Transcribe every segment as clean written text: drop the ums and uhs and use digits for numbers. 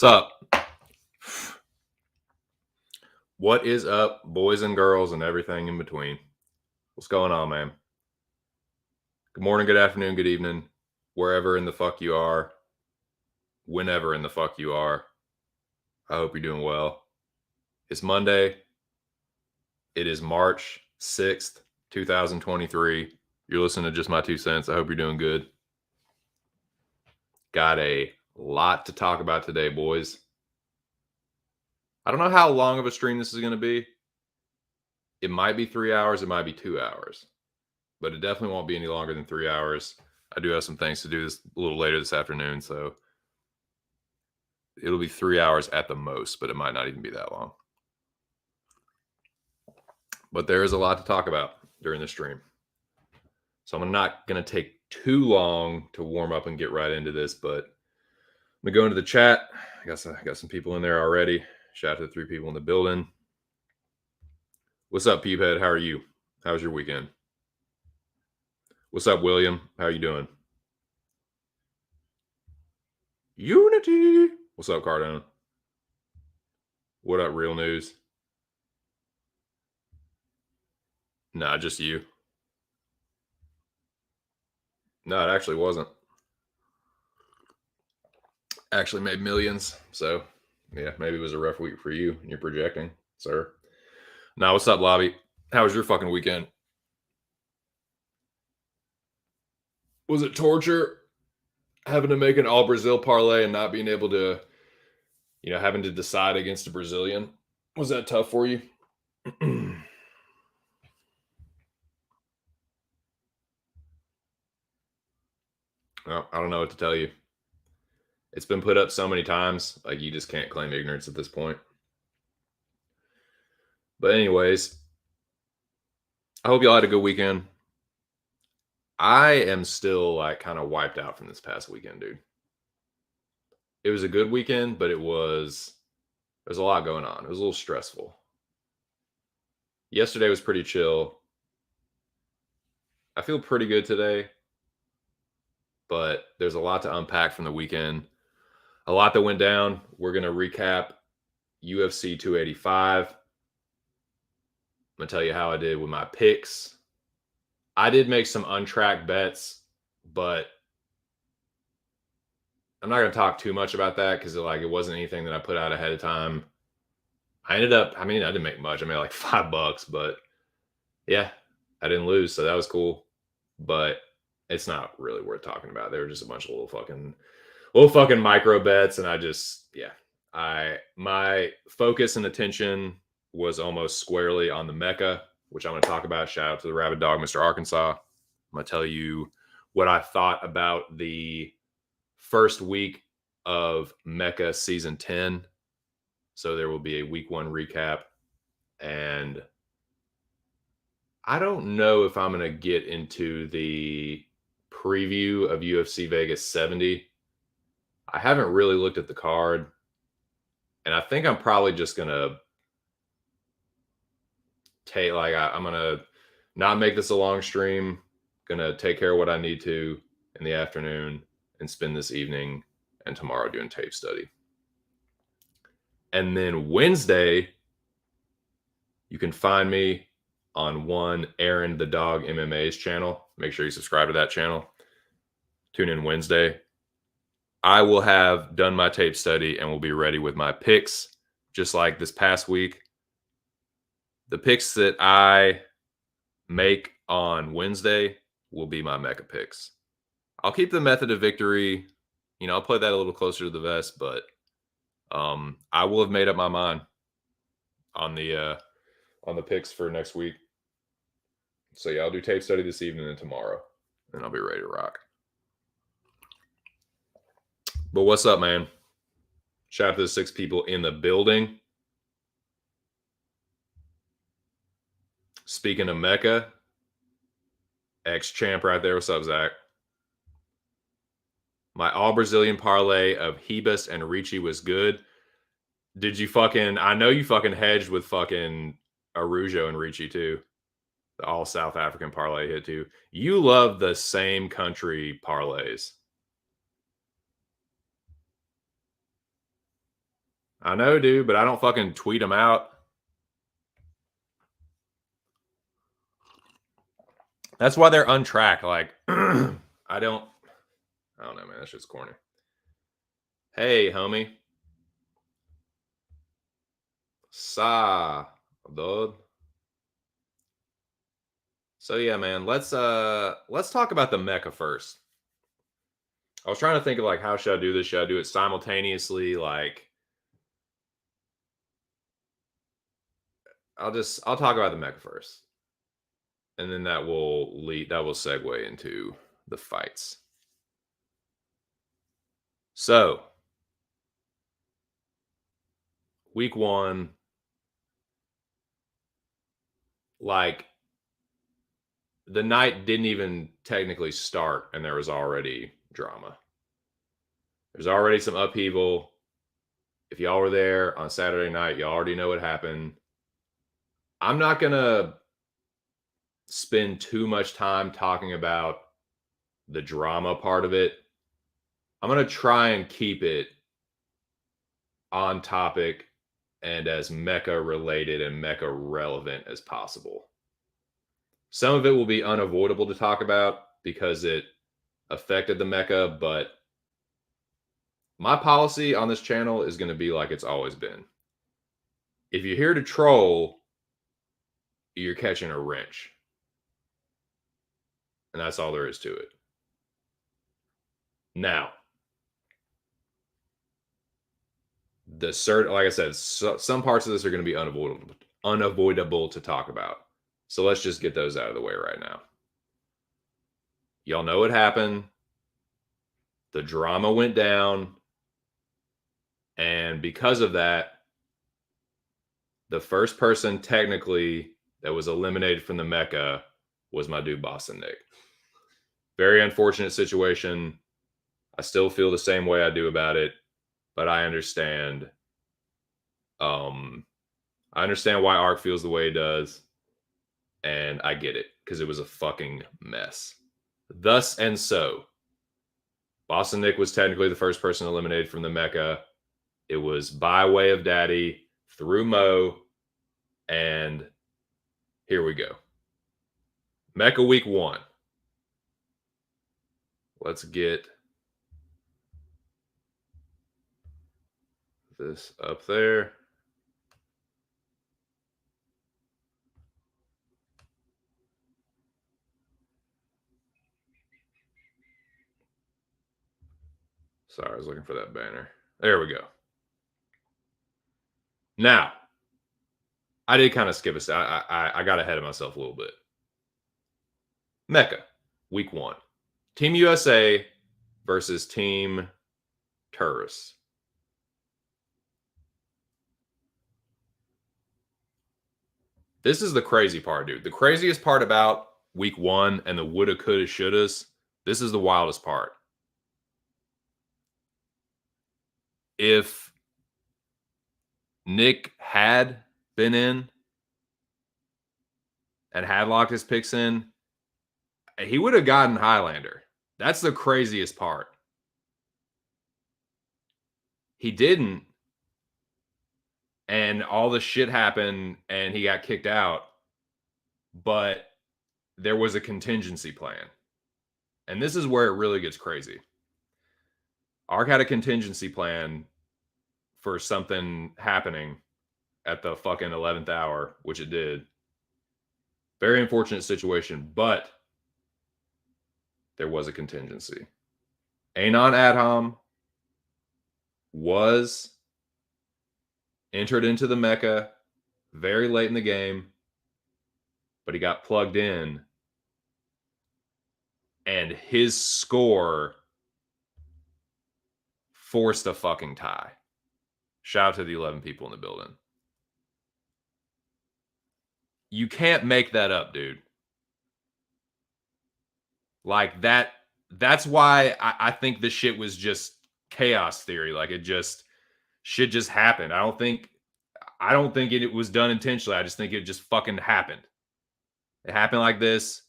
What's up? What is up, boys and girls and everything in between? What's going on, man? Good morning, good afternoon, good evening, wherever in the fuck you are, whenever in the fuck you are. I hope you're doing well. It's Monday. It is March 6th, 2023. You're listening to Just My Two Cents. I hope you're doing good. Got a lot to talk about today, boys. I don't know how long of a stream this is going to be. It might be 3 hours. It might be 2 hours. But it definitely won't be any longer than 3 hours. I do have some things to do this a little later this afternoon, so it'll be 3 hours at the most, but it might not even be that long. But there is a lot to talk about during the stream. So I'm not going to take too long to warm up and get right into this, but I'm going to go into the chat. I got some people in there already. Shout out to the 3 people in the building. What's up, Peephead? How are you? How was your weekend? What's up, William? How are you doing? Unity. What's up, Cardone? What up, Real News? Nah, just you. No, it actually wasn't. Actually made millions. So, yeah, maybe it was a rough week for you and you're projecting, sir. Now, what's up, Lobby? How was your fucking weekend? Was it torture having to make an all Brazil parlay and not being able to, having to decide against a Brazilian? Was that tough for you? Well, I don't know what to tell you. It's been put up so many times, like you just can't claim ignorance at this point. But anyways, I hope y'all had a good weekend. I am still like kind of wiped out from this past weekend, dude. It was a good weekend, but there's a lot going on. It was a little stressful. Yesterday was pretty chill. I feel pretty good today, but there's a lot to unpack from the weekend. A lot that went down. We're going to recap UFC 285. I'm going to tell you how I did with my picks. I did make some untracked bets, but I'm not going to talk too much about that because it wasn't anything that I put out ahead of time. I didn't make much. I made like $5, but yeah, I didn't lose. So that was cool, but it's not really worth talking about. They were just a bunch of little fucking micro bets. And my focus and attention was almost squarely on the Mecca, which I'm going to talk about. Shout out to the Rabid Dog, Mr. Arkansas. I'm going to tell you what I thought about the first week of Mecca season 10. So there will be a week 1 recap. And I don't know if I'm going to get into the preview of UFC Vegas 70. I haven't really looked at the card. And I think I'm probably just going to take, like, I'm going to not make this a long stream. Going to take care of what I need to in the afternoon and spend this evening and tomorrow doing tape study. And then Wednesday, you can find me on one Aaron the Dog MMA's channel. Make sure you subscribe to that channel. Tune in Wednesday. I will have done my tape study and will be ready with my picks, just like this past week. The picks that I make on Wednesday will be my Mecca picks. I'll keep the method of victory. I'll play that a little closer to the vest, but I will have made up my mind on the picks for next week. So yeah, I'll do tape study this evening and tomorrow, and I'll be ready to rock. But what's up, man? Shout out to the 6 people in the building. Speaking of Mecca, ex-champ right there. What's up, Zach? My all Brazilian parlay of Hebus and Ricci was good. Did you I know you fucking hedged with fucking Arujo and Ricci too. The all South African parlay hit too. You love the same country parlays. I know, dude, but I don't fucking tweet them out. That's why they're untracked. Like, I don't know, man. That shit's corny. Hey, homie. Sa, dude. So yeah, man. Let's talk about the Mecca first. I was trying to think of like, how should I do this? Should I do it simultaneously? Like, I'll talk about the Mecca first, and then that will segue into the fights. So, week 1, like, the night didn't even technically start, and there was already drama. There's already some upheaval. If y'all were there on Saturday night, y'all already know what happened. I'm not going to spend too much time talking about the drama part of it. I'm going to try and keep it on topic and as Mecca related and Mecca relevant as possible. Some of it will be unavoidable to talk about because it affected the Mecca, but my policy on this channel is going to be like it's always been. If you're here to troll, you're catching a wrench. And that's all there is to it. Now, like I said, some parts of this are going to be unavoidable to talk about. So let's just get those out of the way right now. Y'all know what happened. The drama went down. And because of that, the first person technically that was eliminated from the Mecca was my dude Boston Nick. Very unfortunate situation. I still feel the same way I do about it, but I understand. I understand why Ark feels the way he does, and I get it because it was a fucking mess. Thus and so, Boston Nick was technically the first person eliminated from the Mecca. It was by way of Daddy through Mo, and here we go. Mecca week 1. Let's get this up there. Sorry, I was looking for that banner. There we go. Now, I did kind of skip a step. I got ahead of myself a little bit. Mecca, week 1. Team USA versus Team terrorists. This is the crazy part, dude. The craziest part about week one and the woulda, coulda, shouldas, this is the wildest part. If Nick had been in and had locked his picks in, he would have gotten Highlander. That's the craziest part. He didn't, and all the shit happened, and he got kicked out. But there was a contingency plan. And this is where it really gets crazy. Ark had a contingency plan for something happening at the fucking 11th hour, which it did. Very unfortunate situation, but there was a contingency. Anon Adham was entered into the Mecca very late in the game, but he got plugged in, and his score forced a fucking tie. Shout out to the 11 people in the building. You can't make that up, dude. Like that's why I think this shit was just chaos theory. Like shit just happened. I don't think it was done intentionally. I just think it just fucking happened. It happened like this.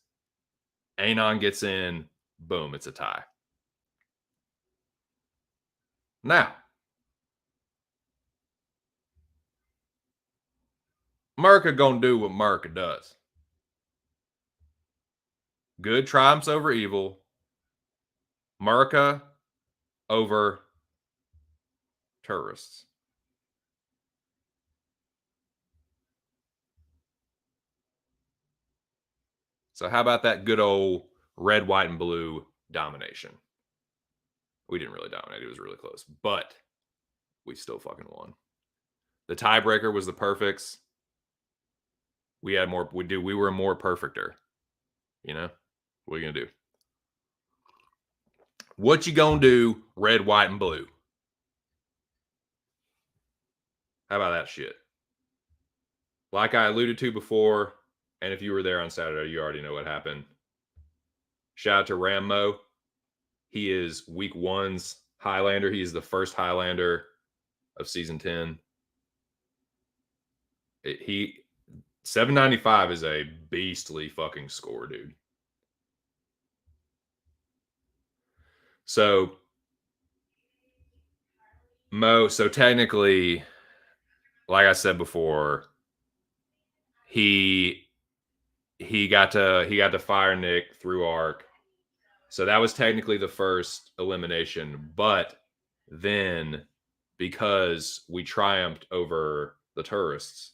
Anon gets in, boom, it's a tie. Now, America gonna do what America does. Good triumphs over evil. America over terrorists. So how about that good old red, white, and blue domination? We didn't really dominate. It was really close. But we still fucking won. The tiebreaker was the perfects. We had more. We were a more perfecter. You know? What are you gonna do? What you gonna do, red, white, and blue? How about that shit? Like I alluded to before, and if you were there on Saturday, you already know what happened. Shout out to Rambo. He is week one's Highlander. He is the first Highlander of season 10. He 795 is a beastly fucking score, dude. So Mo, so technically, like I said before, he got to fire Nick through Ark. So that was technically the first elimination, but then because we triumphed over the tourists,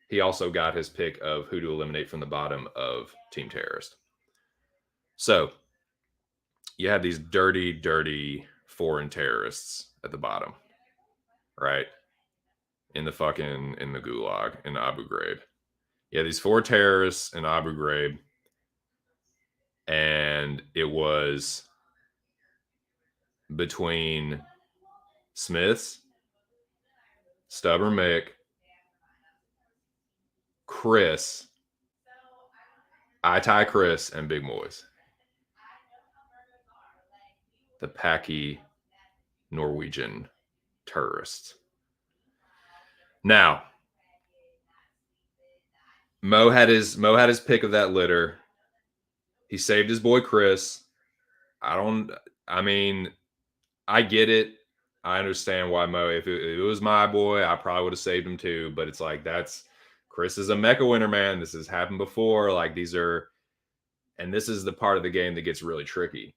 he also got his pick of who to eliminate from the bottom of Team Terrorist. So you have these dirty, dirty foreign terrorists at the bottom, right? In the gulag, in Abu Ghraib. Yeah, these 4 terrorists in Abu Ghraib. And it was between Smiths, Stubborn Mick, Chris, I-Tie Chris, and Big Moise. The Packy Norwegian terrorists. Now, Mo had his pick of that litter. He saved his boy Chris. I mean, I get it. I understand why Mo, if it was my boy, I probably would have saved him too. But it's like, Chris is a Mecca winner, man. This has happened before. Like and this is the part of the game that gets really tricky,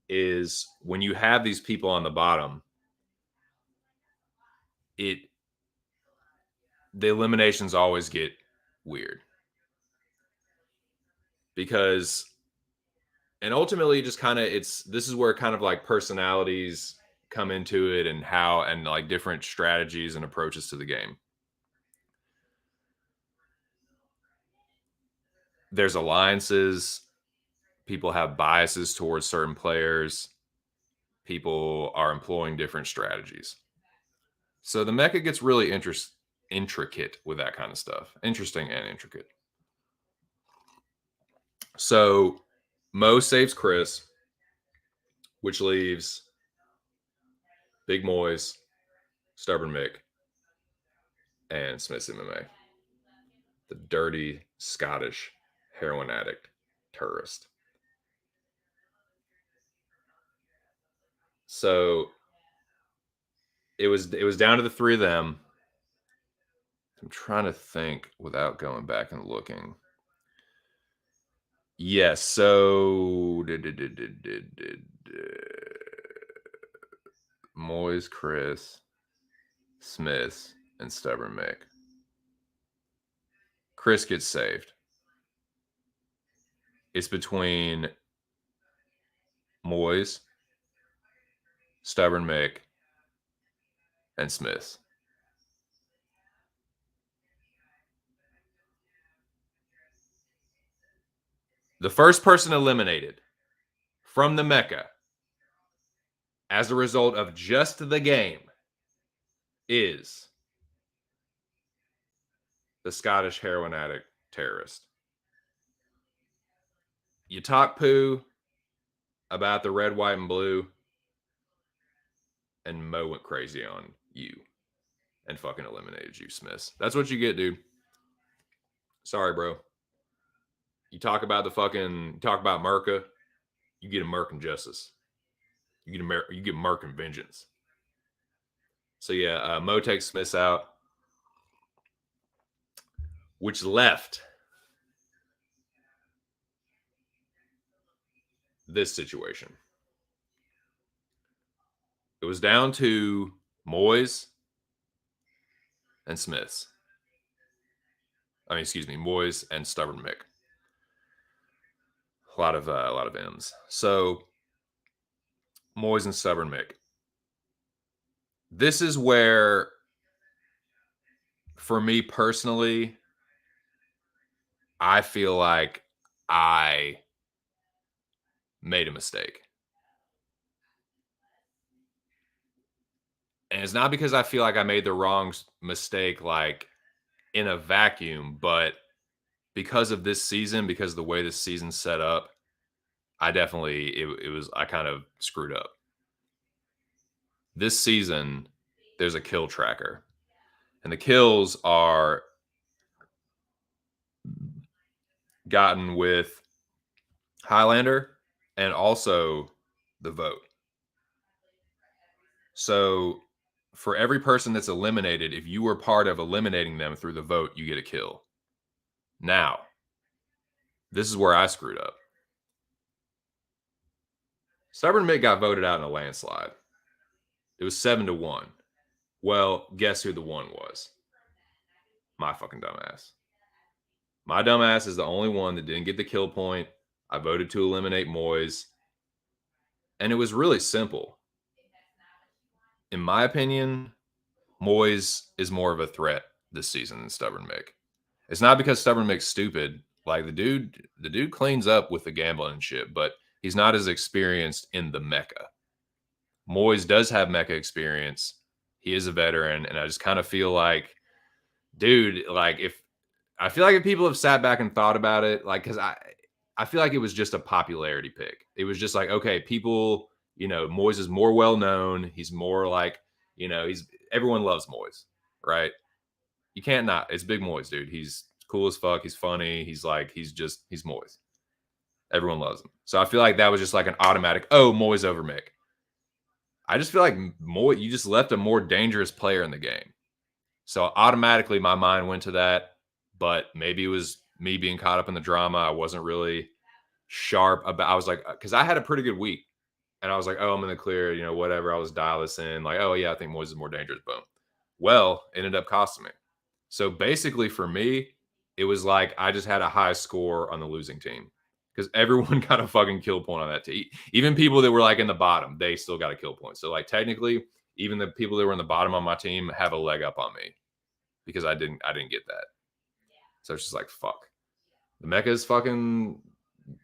is when you have these people on the bottom, the eliminations always get weird. Because, and ultimately just kind of, this is where kind of like personalities come into it, and like different strategies and approaches to the game. There's alliances. People have biases towards certain players. people are employing different strategies. So the Mecca gets really intricate with that kind of stuff. Interesting and intricate. So Mo saves Chris, which leaves Big Moise, Stubborn Mick, and Smith's MMA. The dirty Scottish heroin addict tourist. So it was down to the three of them. I'm trying to think without going back and looking. Yes, so Moise, Chris, Smith, and Stubborn Mick. Chris gets saved. It's between Moise, Stubborn Mick, and Smith. The first person eliminated from the Mecca as a result of just the game is the Scottish heroin addict terrorist. You talk poo about the red, white, and blue, and Mo went crazy on you and fucking eliminated you, Smith. That's what you get, dude. Sorry, bro. You talk about Merca, you get American justice. You get American vengeance. So yeah, Mo takes Smith out, which left this situation. It was down to Moise and Smiths. Moise and Stubborn Mick. A lot of M's. So Moise and Stubborn Mick. This is where, for me personally, I feel like I made a mistake. And it's not because I feel like I made the wrong mistake, like in a vacuum, but because of this season, because of the way this season's set up, I kind of screwed up. This season, there's a kill tracker, and the kills are gotten with Highlander and also the vote. So for every person that's eliminated, if you were part of eliminating them through the vote, you get a kill. Now, this is where I screwed up. Stubborn Mick got voted out in a landslide. It was 7-1. Well, guess who the one was? My fucking dumbass. My dumbass is the only one that didn't get the kill point. I voted to eliminate Moise. And it was really simple. In my opinion, Moise is more of a threat this season than Stubborn Mick. It's not because Stubborn Mick's stupid. Like the dude cleans up with the gambling and shit, but he's not as experienced in the Mecca. Moise does have Mecca experience. He is a veteran, and I just kind of feel like, dude, like if people have sat back and thought about it, like, because I feel like it was just a popularity pick. It was just like, okay, people, Moise is more well known. He's more like, everyone loves Moise, right? You can't not. It's Big Moise, dude. He's cool as fuck. He's funny. He's Moise. Everyone loves him. So I feel like that was just like an automatic, oh, Moise over Mick. I just feel like you just left a more dangerous player in the game. So automatically my mind went to that, but maybe it was me being caught up in the drama. I wasn't really sharp about, I was like, because I had a pretty good week and I was like, oh, I'm in the clear, whatever. I was dialing this in like, oh yeah, I think Moise is more dangerous. Boom. Well, it ended up costing me. So basically for me, it was like I just had a high score on the losing team because everyone got a fucking kill point on that team. Even people that were like in the bottom, they still got a kill point. So like technically, even the people that were in the bottom on my team have a leg up on me because I didn't get that. So it's just like, fuck. The Mecca is fucking,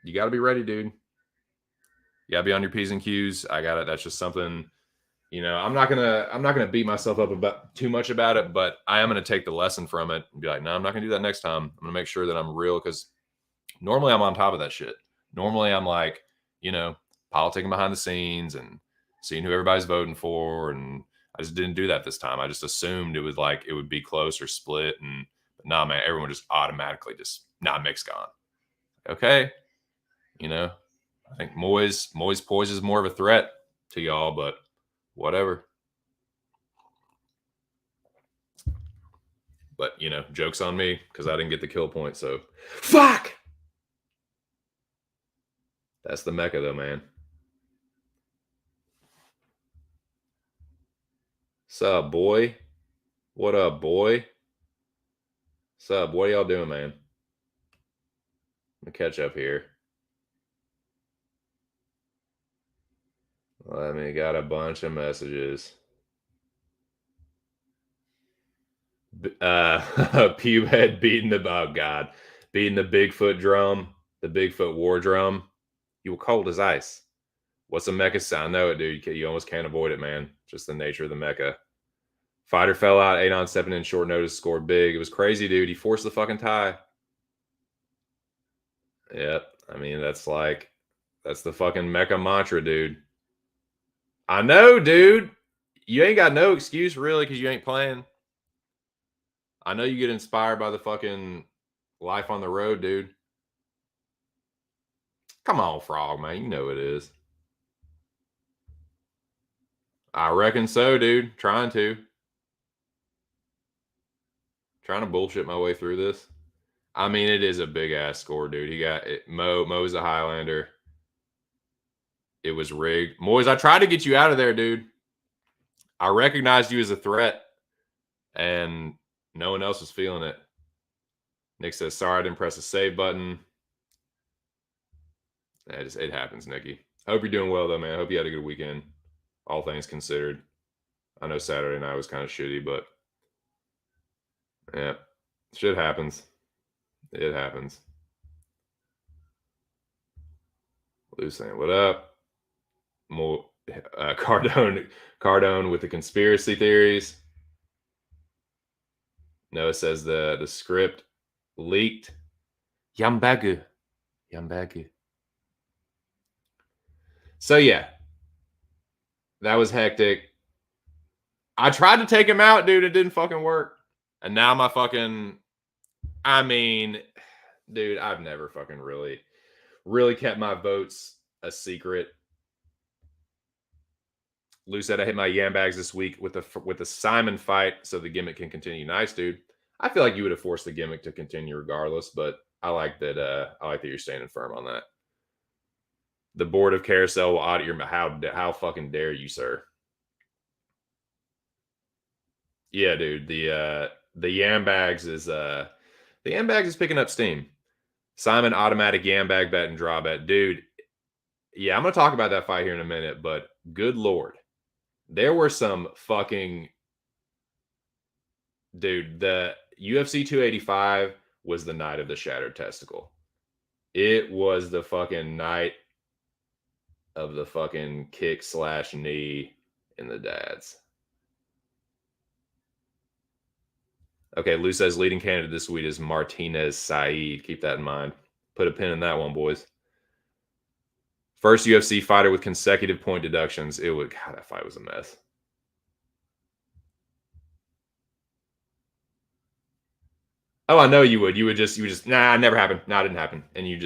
you got to be ready, dude. You gotta be on your P's and Q's. I got it. That's just something, I'm not gonna beat myself up about too much about it, but I am gonna take the lesson from it and be like, no, I'm not gonna do that next time. I'm gonna make sure that I'm real because normally I'm on top of that shit. Normally I'm like, you know, politicking behind the scenes and seeing who everybody's voting for. And I just didn't do that this time. I just assumed it would be close or split. And but nah, man, everyone just automatically just Mick's gone. Okay. You know, I think Moyes Poise is more of a threat to y'all, but whatever. But joke's on me because I didn't get the kill point. So fuck. That's the Mecca though, man. Sup, boy? What up, boy? Sup? What are y'all doing, man? Let me catch up here. Let me got a bunch of messages. Pubehead beating beating the Bigfoot drum, the Bigfoot war drum. You were cold as ice. What's a mecha sound? I know it, dude. You almost can't avoid it, man. Just the nature of the mecha. Fighter fell out 8 on 7 in short notice, scored big. It was crazy, dude. He forced the fucking tie. Yep. I mean, that's the fucking mecha mantra, dude. I know, dude. You ain't got no excuse really because you ain't playing. I know you get inspired by the fucking life on the road, dude. Come on, Frog, man. You know it is. I reckon so, dude. Trying to bullshit my way through this. I mean, it is a big ass score, dude. He got it. Mo's a Highlander. It was rigged. Moyes, I tried to get you out of there, dude. I recognized you as a threat, and no one else was feeling it. Nick says, sorry, I didn't press the save button. It happens, Nikki. I hope you're doing well, though, man. I hope you had a good weekend, all things considered. I know Saturday night was kind of shitty, but yeah, shit happens. It happens. Lou saying, what up? More Cardone with the conspiracy theories. Noah says the script leaked. Yambagu. So yeah, that was hectic. I tried to take him out, dude. It didn't fucking work. And now I mean, dude, I've never fucking really kept my votes a secret. Lou said I hit my yam bags this week with the Simon fight, so the gimmick can continue. Nice, dude. I feel like you would have forced the gimmick to continue regardless, but I like that. I like that you're standing firm on that. The board of carousel will audit your how fucking dare you, sir? Yeah, dude. The yam bags is picking up steam. Simon automatic yam bag bet and draw bet, dude. Yeah, I'm gonna talk about that fight here in a minute, but good lord, there were some fucking dude. The UFC 285 was the night of the shattered testicle. It was the fucking night of the fucking kick/knee in the dads. Okay, Lou says leading candidate this week is Martinez Saeed. Keep that in mind. Put a pin in that one, boys. First UFC fighter with consecutive point deductions. God, that fight was a mess. Oh, I know you would. You would just, nah, it never happened. Nah, it didn't happen. And you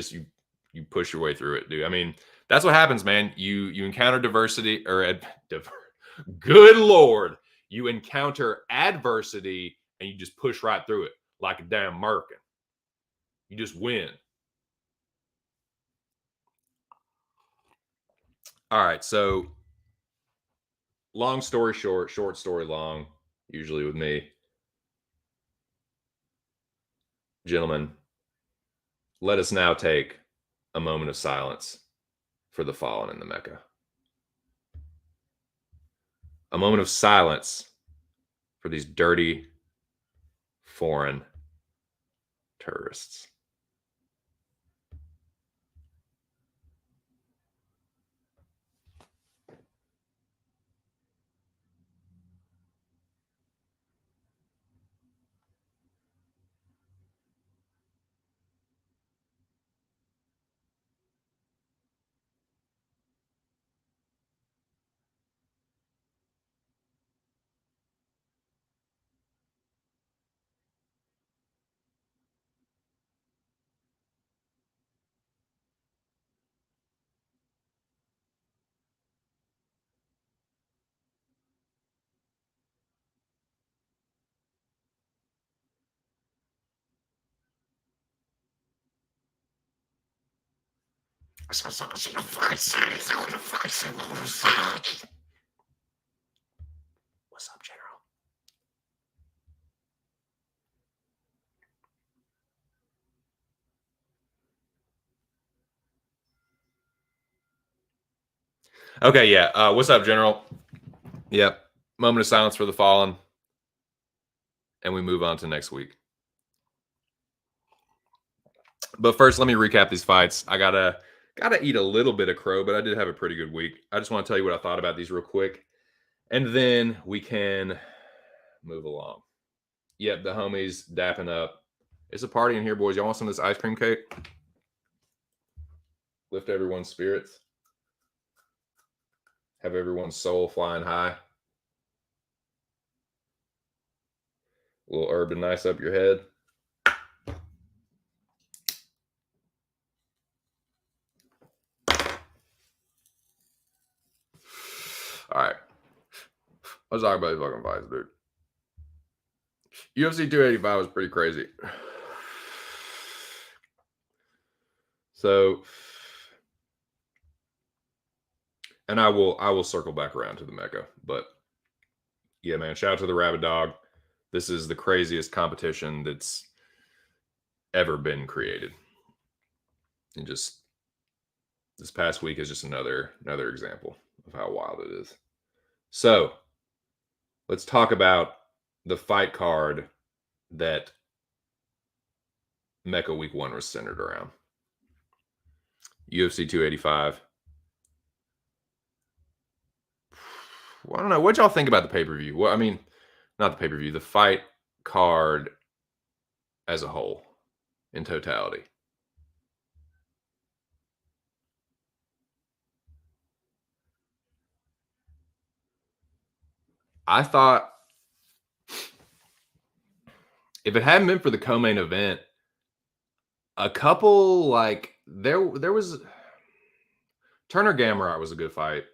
push your way through it, dude. I mean, that's what happens, man. You encounter diversity good lord, you encounter adversity and you just push right through it like a damn Merkin. You just win. All right, so long story short, short story long, usually with me. Gentlemen, let us now take a moment of silence for the fallen in the Mecca. A moment of silence for these dirty foreign terrorists. What's up, General? Okay, yeah. What's up, General? Yep. Moment of silence for the fallen, and we move on to next week. But first, let me recap these fights. I gotta eat a little bit of crow, but I did have a pretty good week. I just want to tell you what I thought about these real quick, and then we can move along. Yep, the homies dapping up. It's a party in here, boys. Y'all want some of this ice cream cake? Lift everyone's spirits. Have everyone's soul flying high. A little herb to nice up your head. All right. Let's talk about these fucking fights, dude. UFC 285 was pretty crazy. So, and I will circle back around to the Mecca, but yeah, man, shout out to the Rabbit Dog. This is the craziest competition that's ever been created. And just this past week is just another example of how wild it is. So, let's talk about the fight card that Mecca Week 1 was centered around. UFC 285. Well, I don't know. What y'all think about the pay-per-view? Well, I mean, not the pay-per-view, the fight card as a whole, in totality. I thought if it hadn't been for the co-main event, a couple like there was Turner Gamrot was a good fight.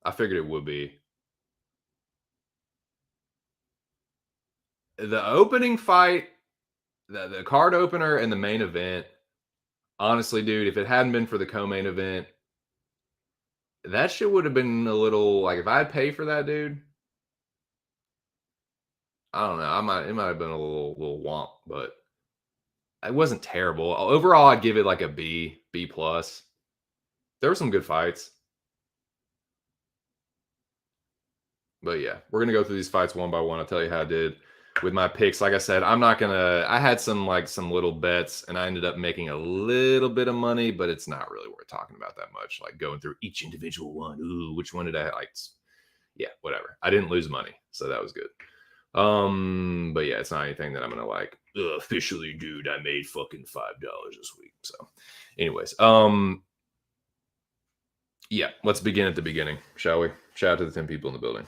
I figured it would be. The opening fight, the card opener and the main event, honestly, dude, if it hadn't been for the co-main event, that shit would have been a little like if I'd pay for that, dude. I don't know. It might have been a little womp, but it wasn't terrible. Overall, I'd give it like a B plus. There were some good fights. But yeah, we're gonna go through these fights one by one. I'll tell you how I did with my picks. Like I said, I'm not gonna. I had some little bets, and I ended up making a little bit of money, but it's not really worth talking about that much. Like going through each individual one. Ooh, which one did I like? Yeah, whatever. I didn't lose money, so that was good. But yeah, it's not anything that I'm gonna like officially, dude. I made fucking $5 this week. So, anyways, yeah, let's begin at the beginning, shall we? Shout out to the 10 people in the building.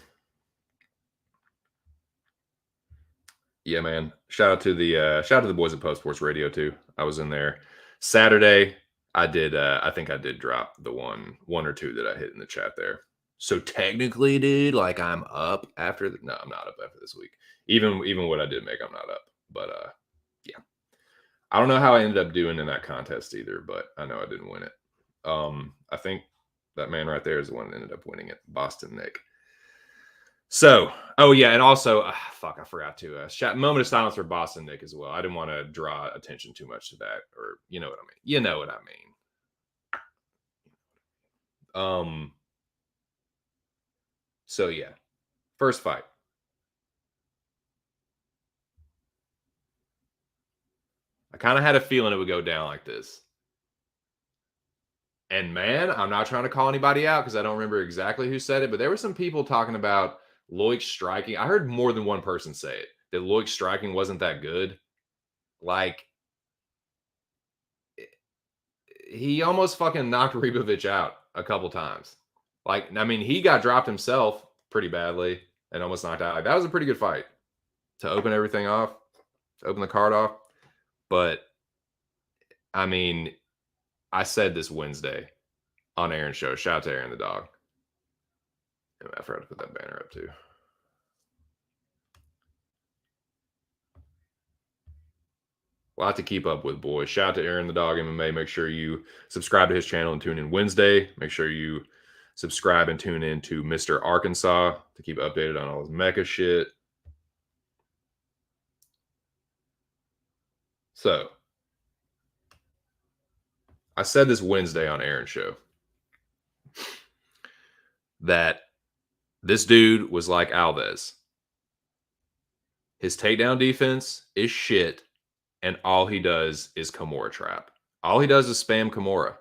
Yeah, man. Shout out to the boys at Post Sports Radio too. I was in there Saturday. I did. I think I did drop the one or two that I hit in the chat there. So technically, dude, like I'm up after. No, I'm not up after this week. Even what I did make, I'm not up. But yeah, I don't know how I ended up doing in that contest either. But I know I didn't win it. I think that man right there is the one that ended up winning it, Boston Nick. So, oh yeah, and also, fuck, I forgot to moment of silence for Boston Nick as well. I didn't want to draw attention too much to that, or you know what I mean. You know what I mean. So yeah, first fight. I kind of had a feeling it would go down like this. And man, I'm not trying to call anybody out because I don't remember exactly who said it, but there were some people talking about Loic striking. I heard more than one person say it, that Loic striking wasn't that good. Like, he almost fucking knocked Ribovic out a couple times. Like, I mean, he got dropped himself pretty badly and almost knocked out. Like, that was a pretty good fight to open everything off, to open the card off. But I mean, I said this Wednesday on Aaron's show. Shout out to Aaron the dog. I forgot to put that banner up too. A lot to keep up with, boys. Shout out to Aaron the Dog MMA. Make sure you subscribe to his channel and tune in Wednesday. Make sure you subscribe and tune in to Mr. Arkansas to keep updated on all his Mecca shit. So, I said this Wednesday on Aaron's show that this dude was like Alves. His takedown defense is shit, and all he does is Kimura trap. All he does is spam Kimura.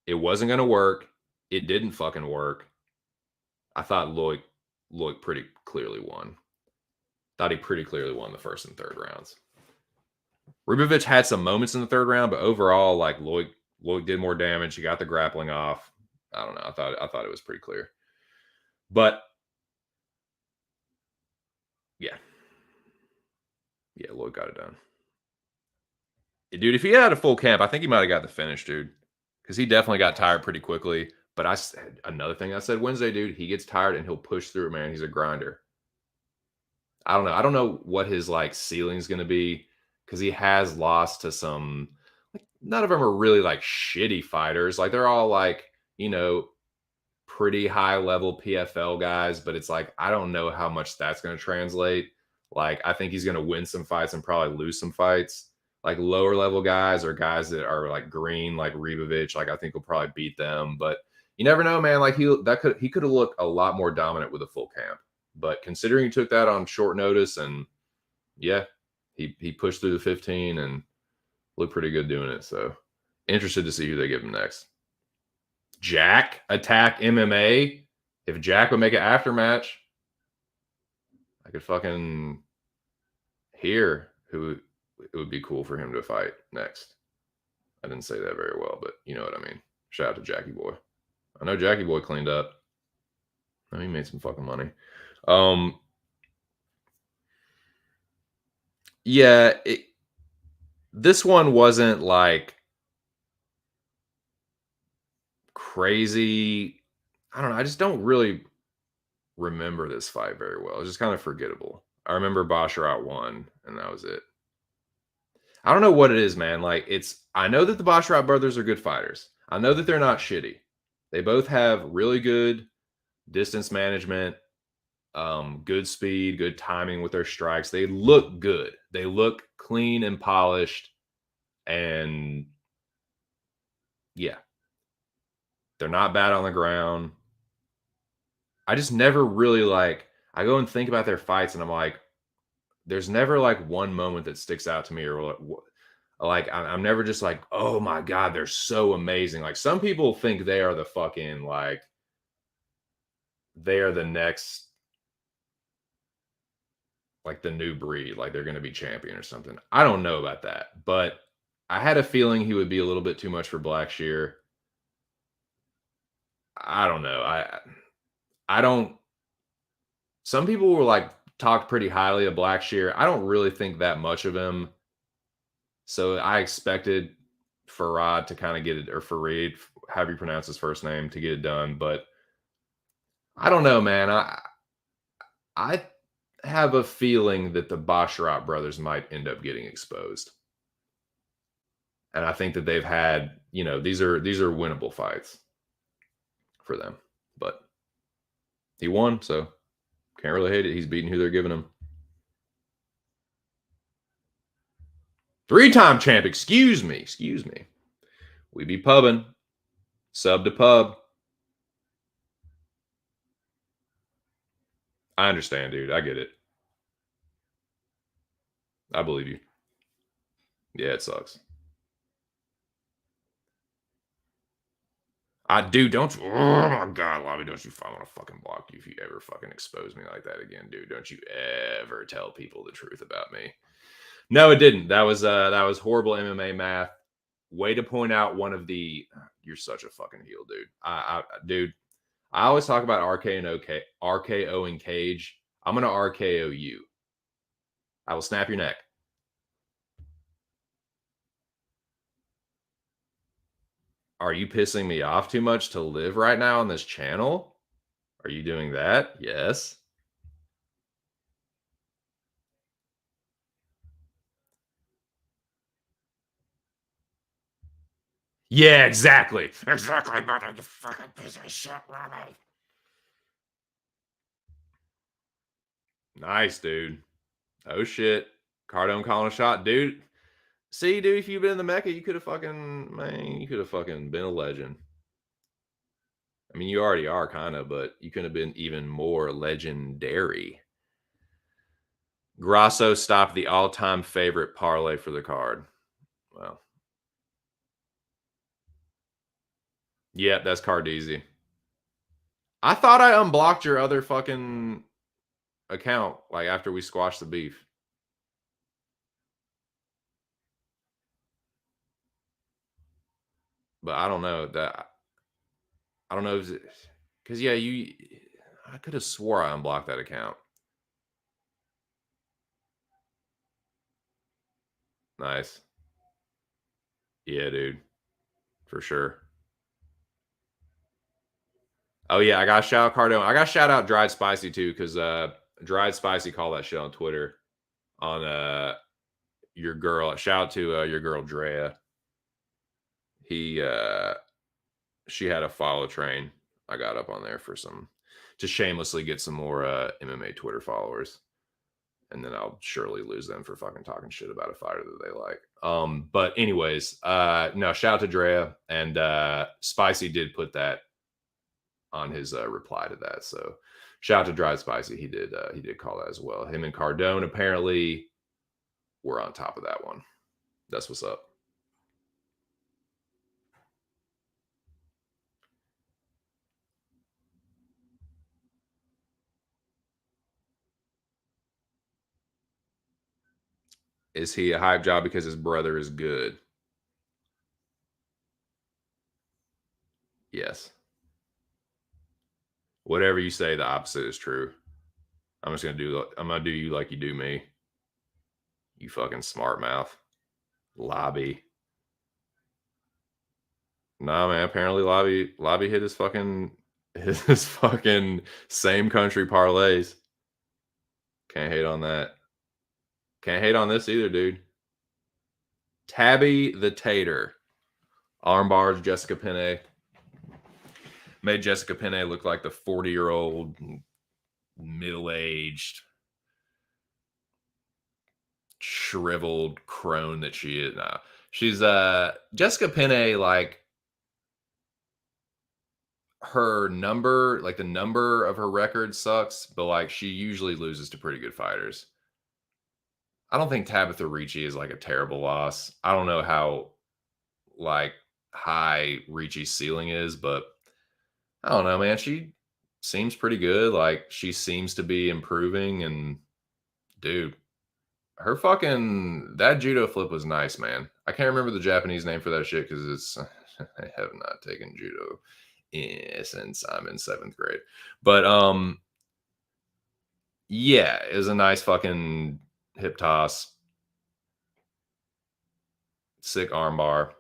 It wasn't going to work. It didn't fucking work. I thought Loic pretty clearly won. Thought he pretty clearly won the first and third rounds. Rubovic had some moments in the third round, but overall, like Loic did more damage. He got the grappling off. I don't know. I thought it was pretty clear. But yeah. Yeah, Loic got it done. Dude, if he had a full camp, I think he might have got the finish, dude. Because he definitely got tired pretty quickly. But I said another thing I said Wednesday, dude, he gets tired and he'll push through it, man. He's a grinder. I don't know. I don't know what his like ceiling is going to be because he has lost to some. Like, none of them are really like shitty fighters. Like they're all like pretty high level PFL guys. But it's like I don't know how much that's going to translate. Like I think he's going to win some fights and probably lose some fights. Like lower level guys or guys that are like green, like Ribovic. Like I think he'll probably beat them. But you never know, man. Like he could have looked a lot more dominant with a full camp. But considering he took that on short notice and yeah, he pushed through the 15 and looked pretty good doing it. So interested to see who they give him next. Jack attack MMA. If Jack would make an aftermatch, I could fucking hear who it would be cool for him to fight next. I didn't say that very well, but you know what I mean. Shout out to Jackie Boy. I know Jackie Boy cleaned up. Oh, he made some fucking money. Yeah, this one wasn't like crazy. I don't know. I just don't really remember this fight very well. It's just kind of forgettable. I remember Basharat won, and that was it. I don't know what it is, man. Like I know that the Basharat brothers are good fighters. I know that they're not shitty. They both have really good distance management, good speed, good timing with their strikes. They look good. They look clean and polished. And yeah, they're not bad on the ground. I just never really like, I go and think about their fights and I'm like, there's never like one moment that sticks out to me or like I'm never just like, oh my God, they're so amazing. Like some people think they are the fucking like, they are the next, like the new breed, like they're going to be champion or something. I don't know about that, but I had a feeling he would be a little bit too much for Blackshear. I don't know. I don't. Some people were like talked pretty highly of Blackshear. I don't really think that much of him. So I expected Farad to kind of get it, or Farid, however you pronounce his first name, to get it done. But I don't know, man. I have a feeling that the Basharat brothers might end up getting exposed. And I think that they've had, these are winnable fights for them. But he won, so can't really hate it. He's beating who they're giving him. 3-time champ, excuse me. We be pubbing. Sub to pub. I understand, dude. I get it. I believe you. Yeah, it sucks. Don't you, oh my God, Lobby, don't you want to fucking block you if you ever fucking expose me like that again, dude. Don't you ever tell people the truth about me. No, it didn't. That was horrible MMA math. Way to point out one of the, you're such a fucking heel, dude. Dude, I always talk about RKO and Cage. I'm going to RKO you. I will snap your neck. Are you pissing me off too much to live right now on this channel? Are you doing that? Yes. Yeah, exactly. Exactly, brother. You fucking piece of shit, Robbie. Nice, dude. Oh shit. Cardone calling a shot, dude. See, dude, if you'd been in the Mecca, you could have fucking man, you could have fucking been a legend. I mean, you already are kind of, but you could have been even more legendary. Grasso stopped the all-time favorite parlay for the card. Well, yeah, that's Cardizzi. I thought I unblocked your other fucking account like after we squashed the beef, but I don't know that. I don't know because yeah, you. I could have swore I unblocked that account. Nice. Yeah, dude, for sure. Oh yeah, I got shout out Cardone. I got shout out Dried Spicy too, because Dried Spicy called that shit on Twitter on your girl. Shout out to your girl Drea. He she had a follow train. I got up on there for some to shamelessly get some more MMA Twitter followers. And then I'll surely lose them for fucking talking shit about a fighter that they like. But anyways, no, shout out to Drea and Spicy did put that on his reply to that. So shout out to Dry Spicy. He did call that as well. Him and Cardone apparently were on top of that one. That's what's up. Is he a hype job because his brother is good? Yes. Whatever you say, the opposite is true. I'm gonna do you like you do me. You fucking smart mouth. Lobby. Nah, man. Apparently, Lobby hit his fucking same country parlays. Can't hate on that. Can't hate on this either, dude. Tabby the Tater. Arm bars, Jessica Penne. Made Jessica Penne look like the 40-year-old, middle-aged, shriveled crone that she is now. She's Jessica Penne, like her number, like the number of her record sucks, but like she usually loses to pretty good fighters. I don't think Tabitha Ricci is like a terrible loss. I don't know how like high Ricci's ceiling is, but I don't know, man. She seems pretty good. Like she seems to be improving, and dude, her fucking that judo flip was nice, man. I can't remember the Japanese name for that shit because it's I have not taken judo since I'm in seventh grade. But yeah, it was a nice fucking hip toss, sick armbar. I'm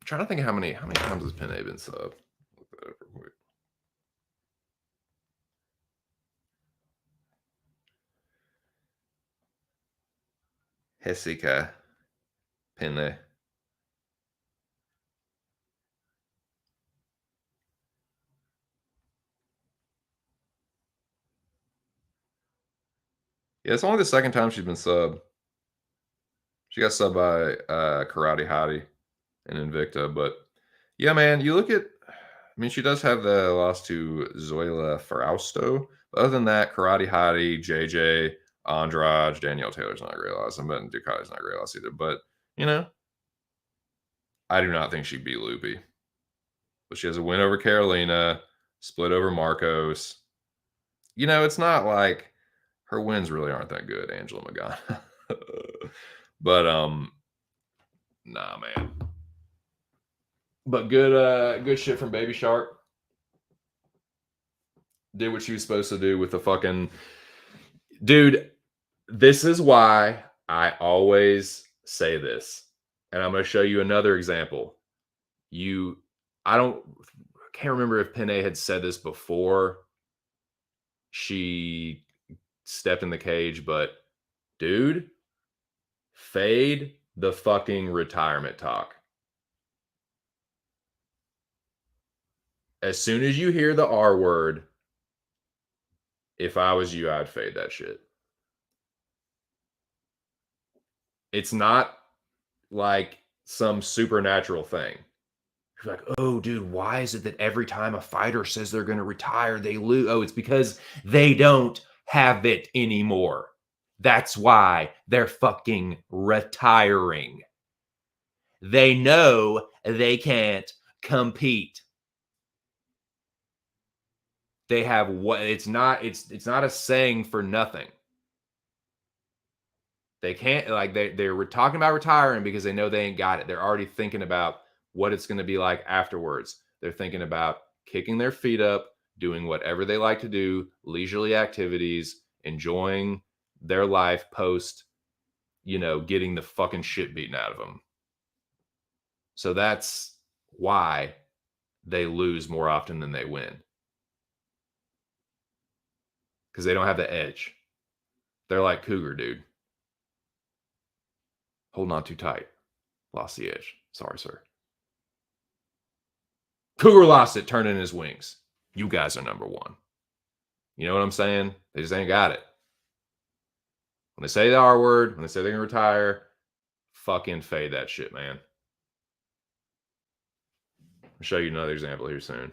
trying to think of how many times has Penne been sub. Look that up real quick. Jessica Penne. Yeah, it's only the second time she's been sub. She got subbed by Karate Hottie and Invicta, but yeah, man, you look at. I mean, she does have the loss to Zoila Farausto. But other than that, Karate Hottie, JJ, Andrade, Danielle Taylor's not a great loss. I'm betting Ducati's not a great loss either. But you know, I do not think she beat Loopy. But she has a win over Carolina, split over Marcos. You know, it's not like her wins really aren't that good, Angela Magana. But nah, man. But good shit from Baby Shark. Did what she was supposed to do with the fucking dude. This is why I always say this. And I'm going to show you another example. You I don't can't remember if Penne had said this before she stepped in the cage, but dude, fade the fucking retirement talk. As soon as you hear the R word, if I was you, I'd fade that shit. It's not like some supernatural thing. You're like, oh, dude, why is it that every time a fighter says they're going to retire, they lose? Oh, it's because they don't have it anymore. That's why they're fucking retiring. They know they can't compete. They have what it's not a saying for nothing. They can't like they're talking about retiring because they know they ain't got it. They're already thinking about what it's going to be like afterwards. They're thinking about kicking their feet up, doing whatever they like to do, leisurely activities, enjoying their life post, getting the fucking shit beaten out of them. So that's why they lose more often than they win. Because they don't have the edge. They're like Cougar, dude. Holding on too tight. Lost the edge. Sorry, sir. Cougar lost it, turning his wings. You guys are number one. You know what I'm saying? They just ain't got it. When they say the R word, when they say they're going to retire, fucking fade that shit, man. I'll show you another example here soon.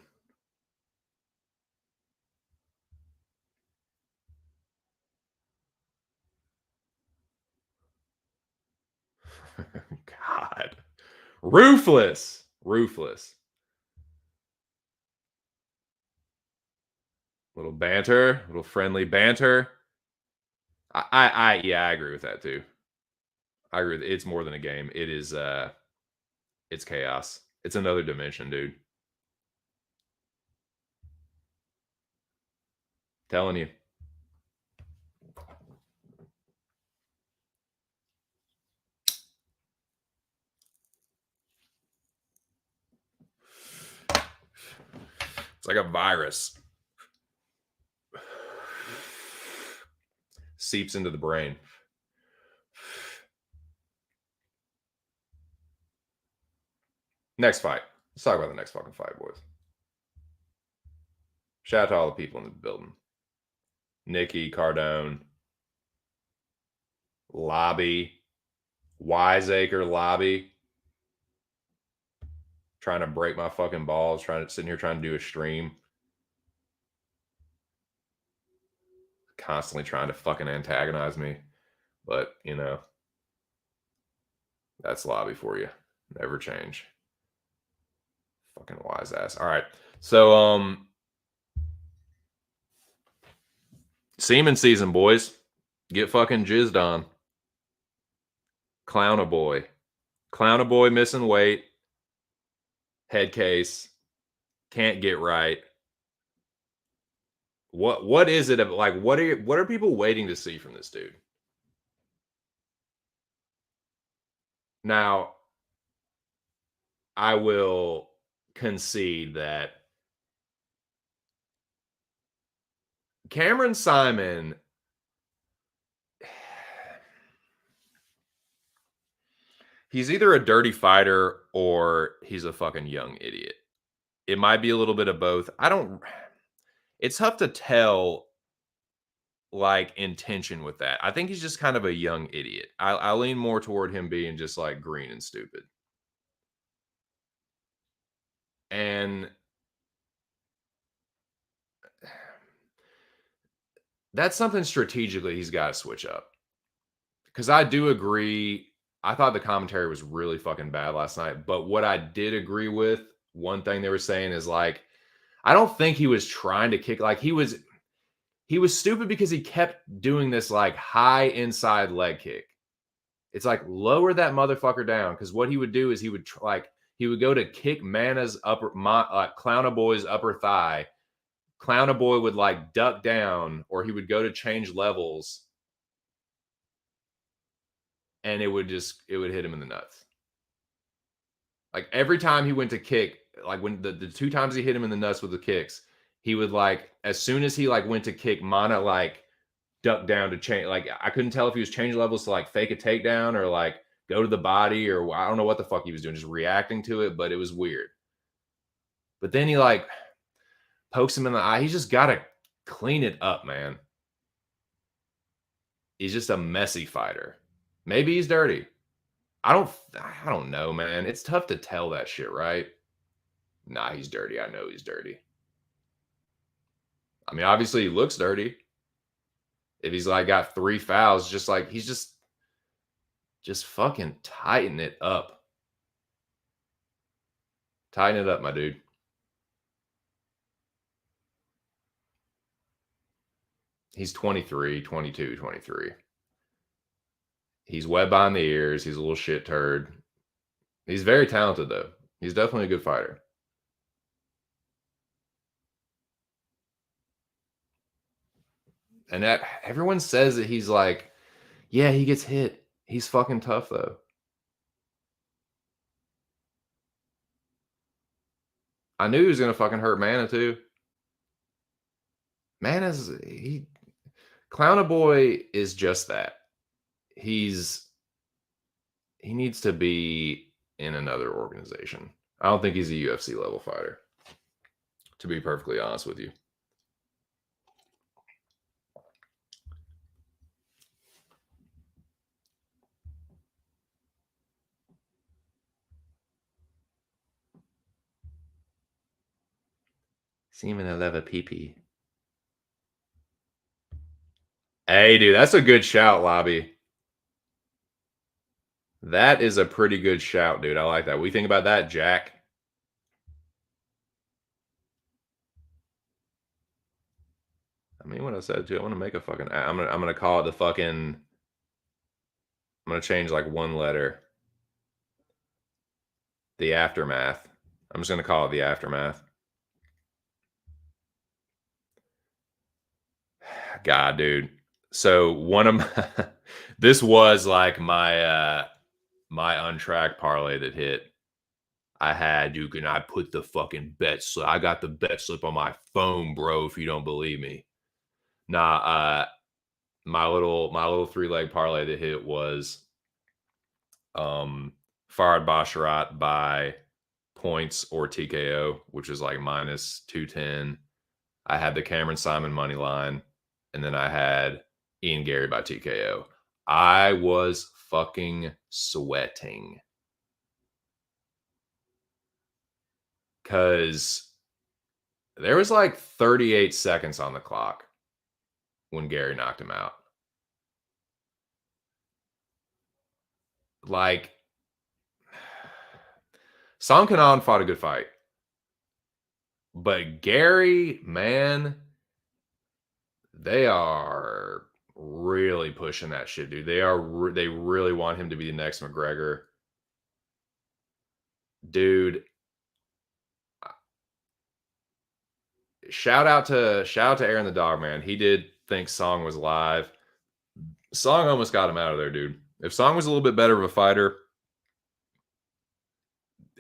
God. Ruthless. Ruthless. Little banter, little friendly banter. Yeah, I agree with that too. I agree with it. It's more than a game. It is it's chaos. It's another dimension, dude. Telling you. It's like a virus. Seeps into the brain. Next fight. Let's talk about the next fucking fight, boys. Shout out to all the people in the building. Nikki, Cardone, Lobby, Wiseacre Lobby. Trying to break my fucking balls, sitting here trying to do a stream. Constantly trying to fucking antagonize me. But, that's Lobby for you. Never change. Fucking wise ass. All right. So, semen season, boys. Get fucking jizzed on. Clownaboy. Clownaboy missing weight. Head case. Can't get right. What is it like? What are people waiting to see from this dude? Now, I will concede that Cameron Simon, he's either a dirty fighter or he's a fucking young idiot. It might be a little bit of both. It's tough to tell like intention with that. I think he's just kind of a young idiot. I lean more toward him being just like green and stupid. And that's something strategically he's got to switch up. Because I do agree. I thought the commentary was really fucking bad last night. But what I did agree with, one thing they were saying is like, I don't think he was trying to kick. Like he was stupid because he kept doing this like high inside leg kick. It's like lower that motherfucker down. Because what he would do is he would go to kick Mana's Clownaboy's upper thigh. Clownaboy would like duck down, or he would go to change levels, and it would hit him in the nuts. Like every time he went to kick, like when the two times he hit him in the nuts with the kicks, he would like, as soon as he like went to kick, Mana like duck down to change. Like I couldn't tell if he was changing levels to like fake a takedown or like go to the body, or I don't know what the fuck he was doing, just reacting to it, but it was weird. But then he like pokes him in the eye. He's just got to clean it up, man. He's just a messy fighter. Maybe he's dirty. I don't know, man. It's tough to tell that shit, right? Nah, he's dirty. I know he's dirty. I mean, obviously he looks dirty. If he's like got 3 fouls, just like he's just fucking tighten it up. Tighten it up, my dude. He's 23, 22, 23. He's wet behind the ears. He's a little shit turd. He's very talented, though. He's definitely a good fighter. And that everyone says that he's like, yeah, he gets hit. He's fucking tough, though. I knew he was gonna fucking hurt Mana too. Mana's Clowna Boy is just that. He needs to be in another organization. I don't think he's a UFC level fighter, to be perfectly honest with you. Seeming to love a pee-pee. Hey, dude, that's a good shout, Lobby. That is a pretty good shout, dude. I like that. What do you think about that, Jack? I mean, what I said too, I want to make a fucking. I'm gonna call it the fucking. I'm gonna change like one letter. The aftermath. I'm just gonna call it the aftermath. God, dude. So one of my, this was like my my untracked parlay that hit. I had you can I put the fucking bet slip. I got the bet slip on my phone, bro. If you don't believe me, nah. My little 3-leg parlay that hit was Farad Basharat by points or TKO, which is like minus 210. I had the Cameron Simon money line, and then I had Ian Gary by TKO. I was fucking sweating because there was like 38 seconds on the clock when Gary knocked him out. Like, Song Kanan fought a good fight. But Gary, man, they are really pushing that shit, dude. They really want him to be the next McGregor. Dude, shout out to Aaron the Dog, man. He did think Song was live. Song almost got him out of there, dude. If Song was a little bit better of a fighter,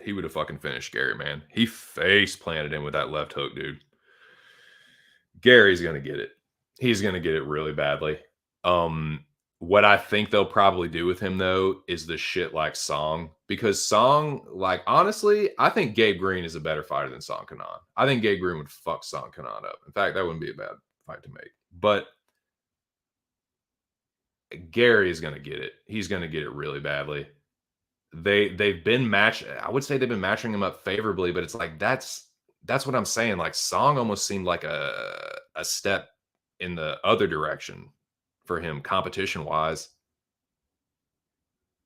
he would have fucking finished Gary, man. He face planted him with that left hook, dude. Gary's gonna get it. He's gonna get it really badly. What I think they'll probably do with him though is the shit like Song, because Song, like honestly, I think Gabe Green is a better fighter than Song Kanan. I think Gabe Green would fuck Song Kanan up. In fact, that wouldn't be a bad fight to make. But Gary is gonna get it. He's gonna get it really badly. They've been match. I would say they've been matching him up favorably, but it's like that's what I'm saying. Like Song almost seemed like a step in the other direction for him competition wise.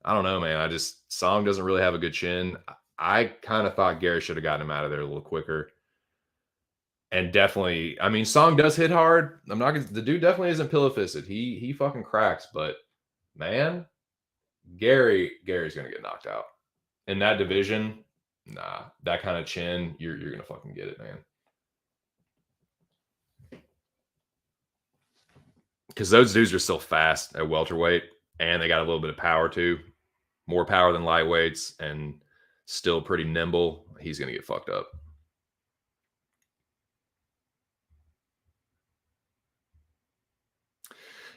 I don't know, man. Song doesn't really have a good chin. I kind of thought Gary should have gotten him out of there a little quicker. And definitely, I mean, Song does hit hard. I'm not gonna, the dude definitely isn't pillow fisted. He fucking cracks, but man, Gary's gonna get knocked out. In that division, nah, that kind of chin, you're gonna fucking get it, man. Because those dudes are still fast at welterweight, and they got a little bit of power too, more power than lightweights, and still pretty nimble. He's gonna get fucked up.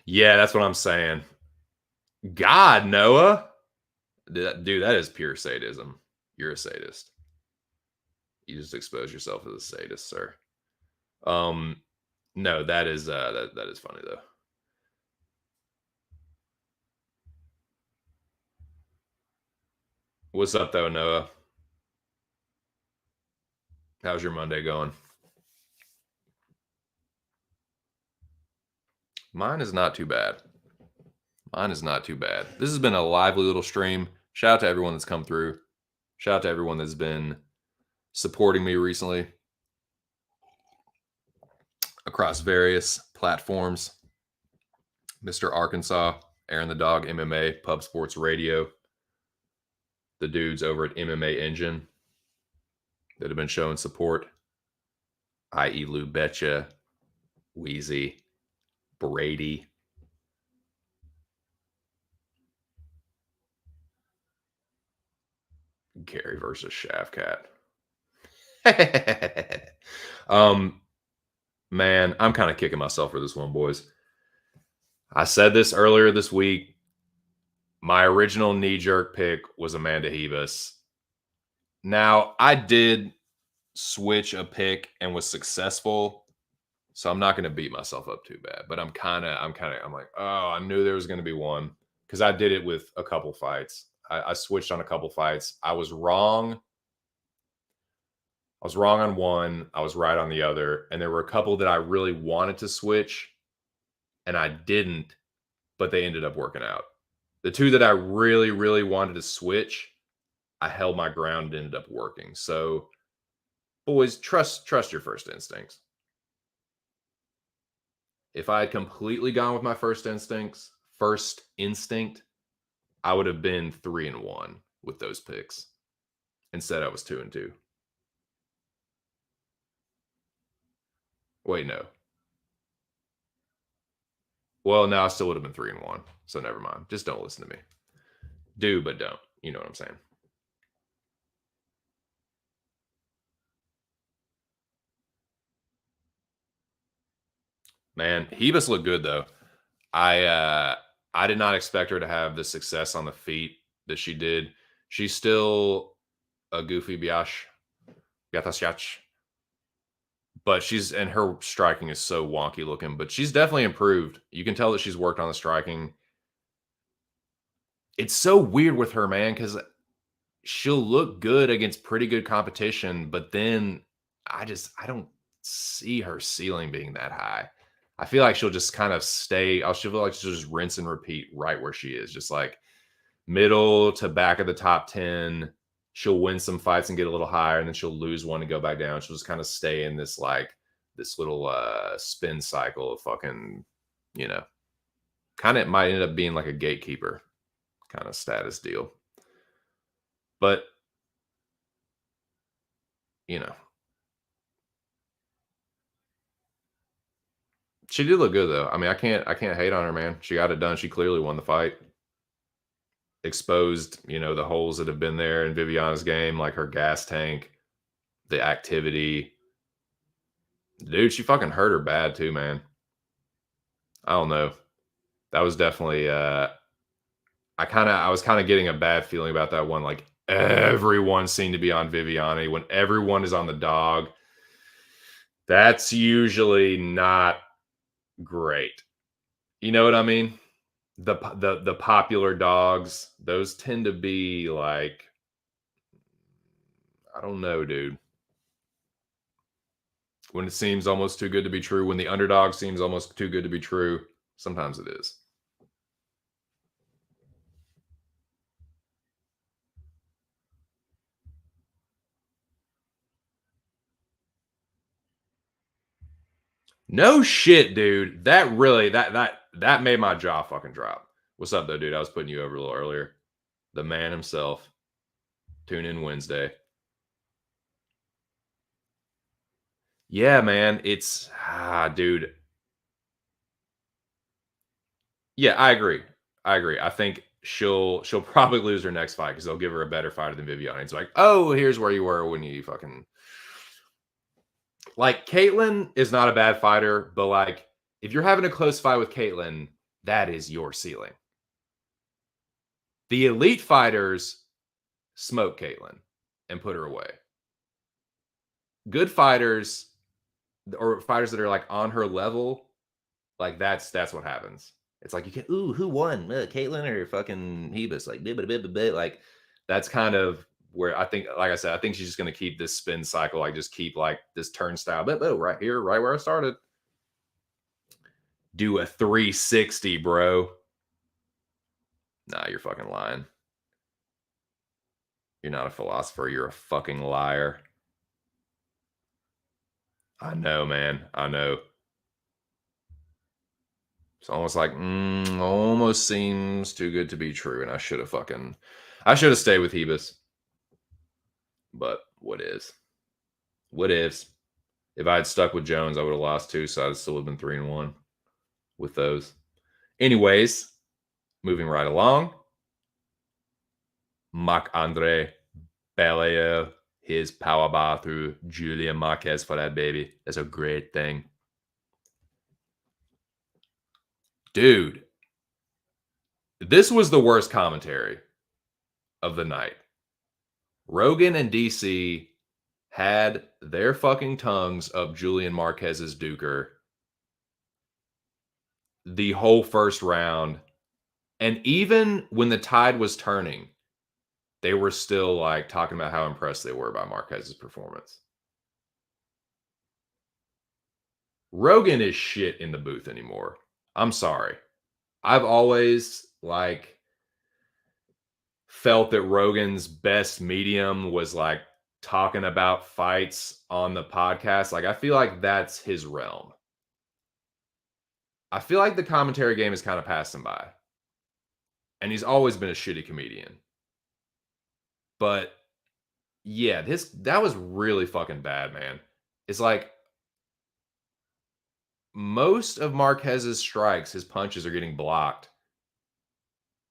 Yeah, that's what I'm saying. God, Noah, dude, that is pure sadism. You're a sadist. You just expose yourself as a sadist, sir. Um, no, that is that is funny though. What's up though, Noah? How's your Monday going? Mine is not too bad. Mine is not too bad. This has been a lively little stream. Shout out to everyone that's come through. Shout out to everyone that's been supporting me recently across various platforms. Mr. Arkansas, Aaron the Dog, MMA, Pub Sports Radio, the dudes over at MMA Engine that have been showing support, i.e. Lou Betcha, Wheezy, Brady. Gary versus Shaft Cat. um, man, I'm kind of kicking myself for this one, boys. I said this earlier this week. My original knee jerk pick was Amanda Hebus. Now, I did switch a pick and was successful, so I'm not going to beat myself up too bad. But I'm like, oh, I knew there was going to be one because I did it with a couple fights. I switched on a couple fights. I was wrong. I was wrong on one. I was right on the other. And there were a couple that I really wanted to switch and I didn't, but they ended up working out. The two that I really, really wanted to switch, I held my ground and ended up working. So, boys, trust your first instincts. If I had completely gone with my first instinct, I would have been 3-1 with those picks. Instead, I was 2-2. Wait, no. Well, no, I still would have been 3-1. So never mind. Just don't listen to me. Do but don't. You know what I'm saying? Man, Hebus looked good though. I did not expect her to have the success on the feet that she did. She's still a goofy biatch, Gatasiach. But she's and her striking is so wonky looking, but she's definitely improved. You can tell that she's worked on the striking. It's so weird with her, man, because she'll look good against pretty good competition, but then I don't see her ceiling being that high. I feel like she'll just kind of stay. I feel like she'll just rinse and repeat right where she is, just like middle to back of the top 10. She'll win some fights and get a little higher, and then she'll lose one and go back down. She'll just kind of stay in this like this little spin cycle of fucking, you know, kind of might end up being like a gatekeeper kind of status deal. But you know, she did look good though. I mean, I can't hate on her, man. She got it done. She clearly won the fight. Exposed, the holes that have been there in Viviana's game, like her gas tank, the activity. Dude, she fucking hurt her bad too, man. I don't know. That was definitely I was kind of getting a bad feeling about that one. Like everyone seemed to be on Viviani when everyone is on the dog. That's usually not great. You know what I mean? The popular dogs, those tend to be like, I don't know, dude. When it seems almost too good to be true, when the underdog seems almost too good to be true, sometimes it is. No shit, dude. That really that made my jaw fucking drop. What's up though, dude? I was putting you over a little earlier. The man himself. Tune in Wednesday. Yeah, man. It's dude. Yeah, I agree. I agree. I think she'll probably lose her next fight because they'll give her a better fighter than Viviane. It's like, oh, here's where you were when you fucking like Caitlyn is not a bad fighter, but like if you're having a close fight with Caitlyn, that is your ceiling. The elite fighters smoke Caitlyn and put her away. Good fighters, or fighters that are like on her level, like that's what happens. It's like you can, ooh, who won? Caitlyn or fucking Hebus? Like, like that's kind of where I think, like I said, I think she's just gonna keep this spin cycle, like just keep like this turnstile, right here, right where I started. Do a 360, bro. Nah, you're fucking lying. You're not a philosopher. You're a fucking liar. I know, man. I know. It's almost like, almost seems too good to be true. And I should have stayed with Hebus. But what is? What ifs? If I had stuck with Jones, I would have lost two. So I'd still have been 3-1 with those. Anyways, moving right along. Marc-Andre Belair, his powerbomb through Julian Marquez for that baby. That's a great thing. Dude, this was the worst commentary of the night. Rogan and DC had their fucking tongues up Julian Marquez's duker the whole first round. And even when the tide was turning, they were still like talking about how impressed they were by Marquez's performance. Rogan is shit in the booth anymore. I'm sorry. I've always like felt that Rogan's best medium was like talking about fights on the podcast. Like I feel like that's his realm. I feel like the commentary game has kind of passed him by. And he's always been a shitty comedian. But yeah, that was really fucking bad, man. It's like most of Marquez's strikes, his punches are getting blocked.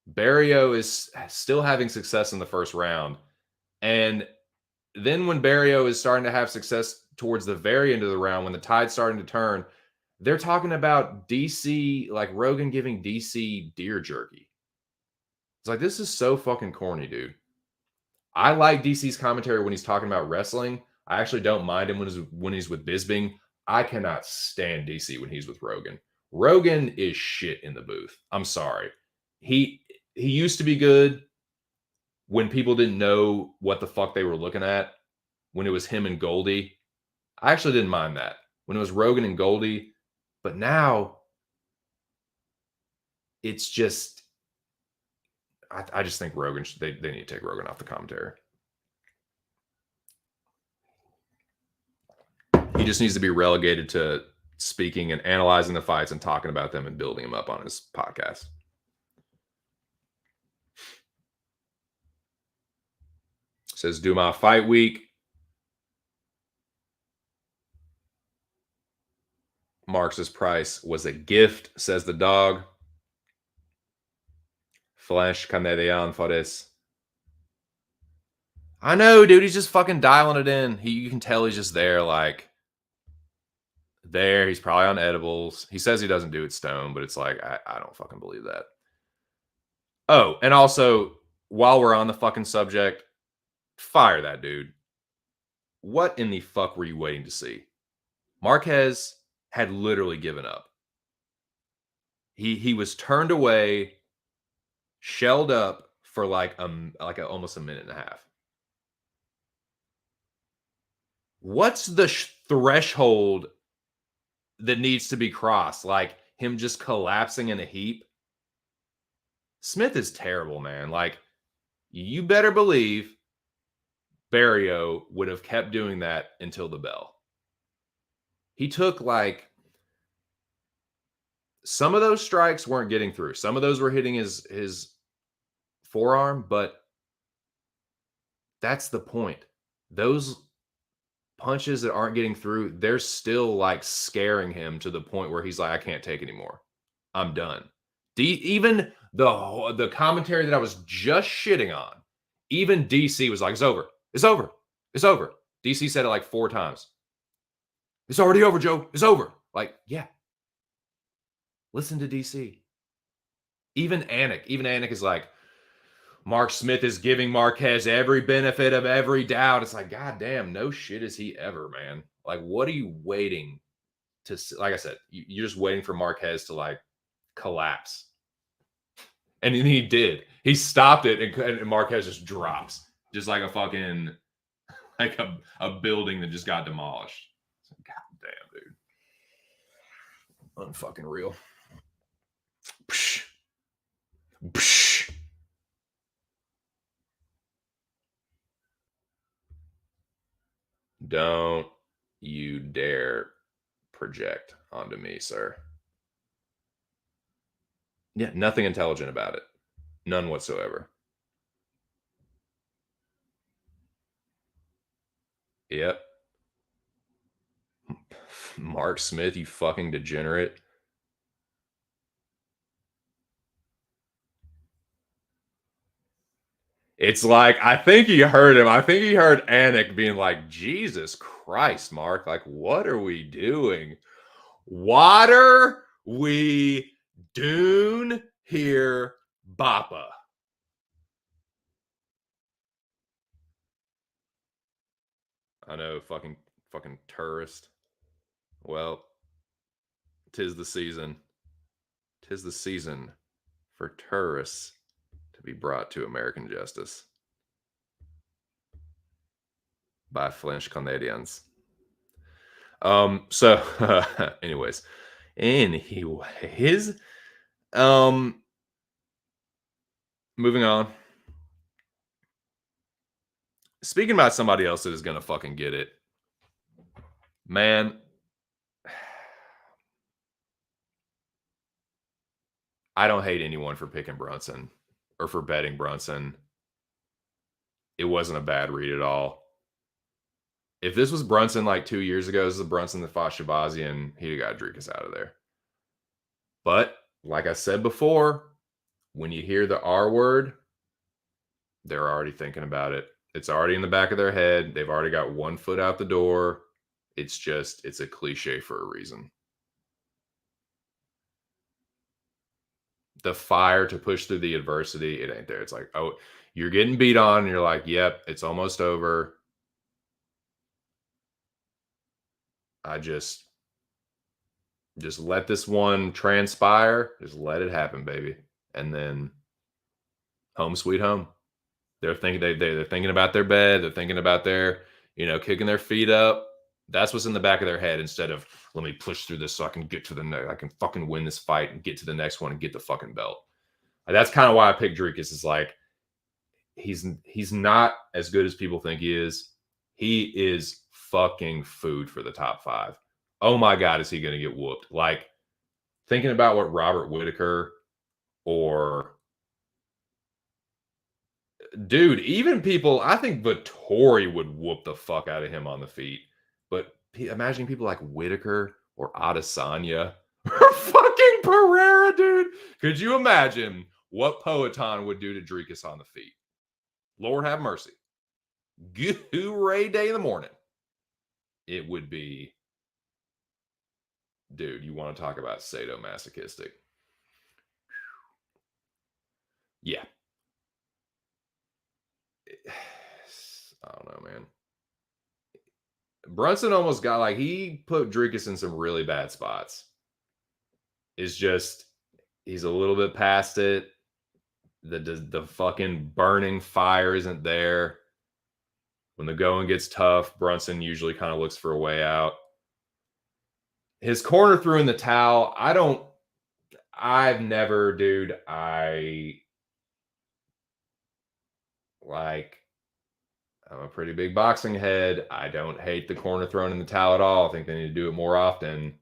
Barrio is still having success in the first round. And then when Barrio is starting to have success towards the very end of the round, when the tide's starting to turn, they're talking about DC, like Rogan giving DC deer jerky. It's like, this is so fucking corny, dude. I like DC's commentary when he's talking about wrestling. I actually don't mind him when he's with Bisbing. I cannot stand DC when he's with Rogan. Rogan is shit in the booth. I'm sorry. He used to be good when people didn't know what the fuck they were looking at. When it was him and Goldie, I actually didn't mind that. When it was Rogan and Goldie, but now it's just, I just think Rogan, they need to take Rogan off the commentary. He just needs to be relegated to speaking and analyzing the fights and talking about them and building them up on his podcast. Says Dumas fight week. Marx's price was a gift, says the dog. Flash Canadian for this. I know, dude. He's just fucking dialing it in. You can tell he's just there, like, there. He's probably on edibles. He says he doesn't do it stoned, but it's like, I don't fucking believe that. Oh, and also, while we're on the fucking subject, fire that dude. What in the fuck were you waiting to see? Marquez had literally given up. He was turned away, shelled up for like almost a minute and a half. What's the threshold that needs to be crossed? Like him just collapsing in a heap? Smith is terrible, man. Like, you better believe Barrio would have kept doing that until the bell. He took like, some of those strikes weren't getting through. Some of those were hitting his forearm, but that's the point. Those punches that aren't getting through, they're still like scaring him to the point where he's like, I can't take anymore. I'm done. Even the commentary that I was just shitting on, even DC was like, it's over. It's over. It's over. DC said it like 4 times. It's already over, Joe. It's over. Like, yeah. Listen to DC. Even Anik is like, Mark Smith is giving Marquez every benefit of every doubt. It's like, God damn, no shit is he ever, man. Like, what are you waiting like I said, you're just waiting for Marquez to like collapse. And then he did. He stopped it, and Marquez just drops, just like a fucking like a building that just got demolished. God damn, dude, unfucking real. Psh. Psh. Don't you dare project onto me, sir. Yeah, nothing intelligent about it. None whatsoever. Yep. Mark Smith, you fucking degenerate. It's like, I think he heard him. I think he heard Anik being like, Jesus Christ, Mark, like, what are we doing? Water, we dune here, Bappa. I know, fucking tourist. Well, tis the season. Tis the season for tourists to be brought to American justice by French Canadians. So anyways, um moving on. Speaking about somebody else that is gonna fucking get it. Man, I don't hate anyone for picking Brunson or for betting Brunson. It wasn't a bad read at all. If this was Brunson like 2 years ago, this is the Brunson that fought Shabazian, he'd have got Dricus out of there. But like I said before, when you hear the R word, they're already thinking about it. It's already in the back of their head. They've already got one foot out the door. It's a cliche for a reason. The fire to push through the adversity, it ain't there. It's like, oh, you're getting beat on, and you're like, yep, it's almost over. I just let this one transpire. Just let it happen, baby. And then home sweet home. They're thinking about their bed. They're thinking about their, kicking their feet up. That's what's in the back of their head instead of let me push through this so I can get to the next. I can fucking win this fight and get to the next one and get the fucking belt. That's kind of why I picked Dricus. Is like he's not as good as people think he is. He is fucking food for the top 5. Oh my god, is he going to get whooped? Like thinking about what Robert Whitaker or dude, even people, I think Vittori would whoop the fuck out of him on the feet. But imagine people like Whitaker or Adesanya or fucking Pereira, dude. Could you imagine what Poetan would do to Dricus on the feet? Lord have mercy. Ray day in the morning. It would be, dude, you want to talk about sadomasochistic. Yeah. I don't know, man. Brunson almost got like he put Dricus in some really bad spots. It's just he's a little bit past it. The fucking burning fire isn't there. When the going gets tough, Brunson usually kind of looks for a way out. His corner threw in the towel. I've never, dude. I'm a pretty big boxing head. I don't hate the corner thrown in the towel at all. I think they need to do it more often.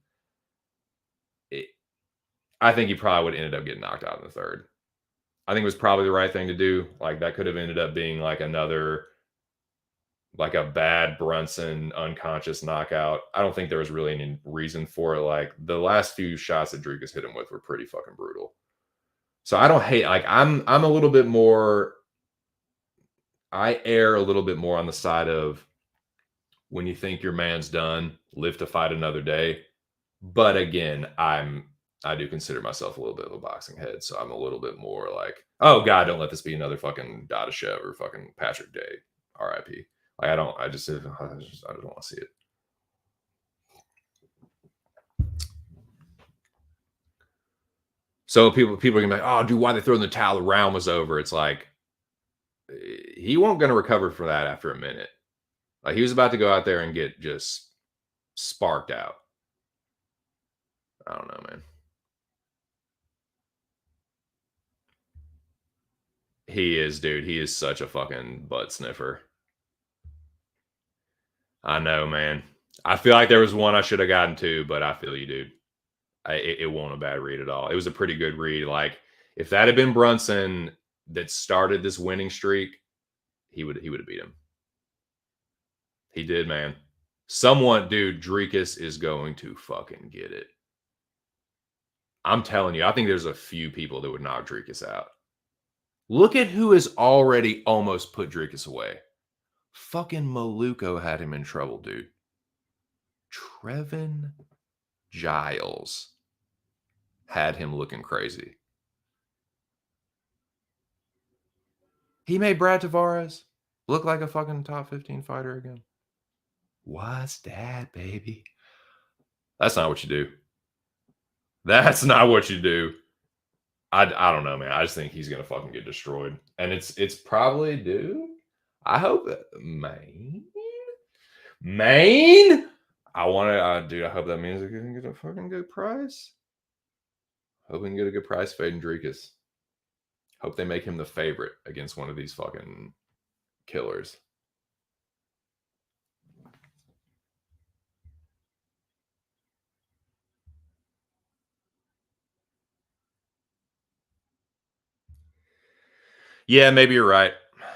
I think he probably would have ended up getting knocked out in the third. I think it was probably the right thing to do. Like that could have ended up being like another, like a bad Brunson unconscious knockout. I don't think there was really any reason for it. Like the last few shots that Dricus hit him with were pretty fucking brutal. So I don't hate. Like I'm a little bit more. I err a little bit more on the side of when you think your man's done, live to fight another day. But again, I do consider myself a little bit of a boxing head, so I'm a little bit more like, oh god, don't let this be another fucking Dadashev or fucking Patrick Day, R.I.P. Like I don't want to see it. So people are gonna be like, "Oh, dude, why they throw in the towel? The round was over." It's like he won't gonna recover from that after a minute. Like he was about to go out there and get just sparked out. I don't know, man. He is, dude. He is such a fucking butt sniffer. I know, man. I feel like there was one I should have gotten to, but I feel you, dude. It wasn't a bad read at all. It was a pretty good read. Like if that had been Brunson that started this winning streak, he would have beat him. He did, man. Someone, dude, Drekus is going to fucking get it. I'm telling you, I think there's a few people that would knock Drekus out. Look at who has already almost put Drekus away. Fucking Maluko had him in trouble, dude. Trevin Giles had him looking crazy. He made Brad Tavares look like a fucking top 15 fighter again. What's that, baby? That's not what you do. That's not what you do. I don't know, man. I just think he's gonna fucking get destroyed, and it's probably dude. I hope that Maine. I want to, dude. I hope that means they're gonna get a fucking good price. Hope we can get a good price, Fade Drekus. Hope they make him the favorite against one of these fucking killers. Yeah, maybe you're right.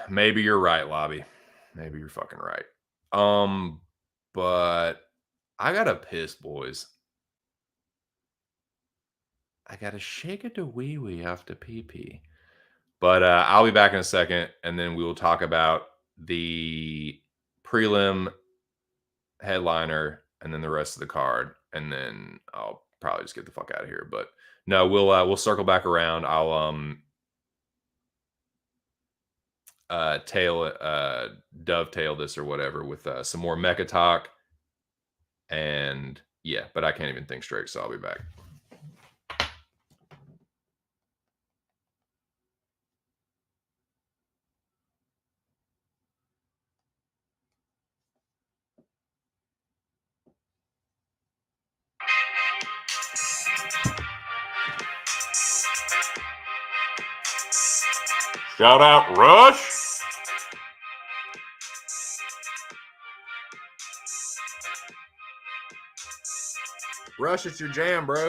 Maybe you're right, Lobby. Maybe you're fucking right. But I gotta piss, boys. I gotta shake it to wee wee after pee pee. But I'll be back in a second, and then we will talk about the prelim headliner and then the rest of the card, and then I'll probably just get the fuck out of here. But no, we'll circle back around. I'll dovetail this or whatever with some more Mecca talk, and yeah, but I can't even think straight, so I'll be back. Shout out Rush. Rush, it's your jam, bro.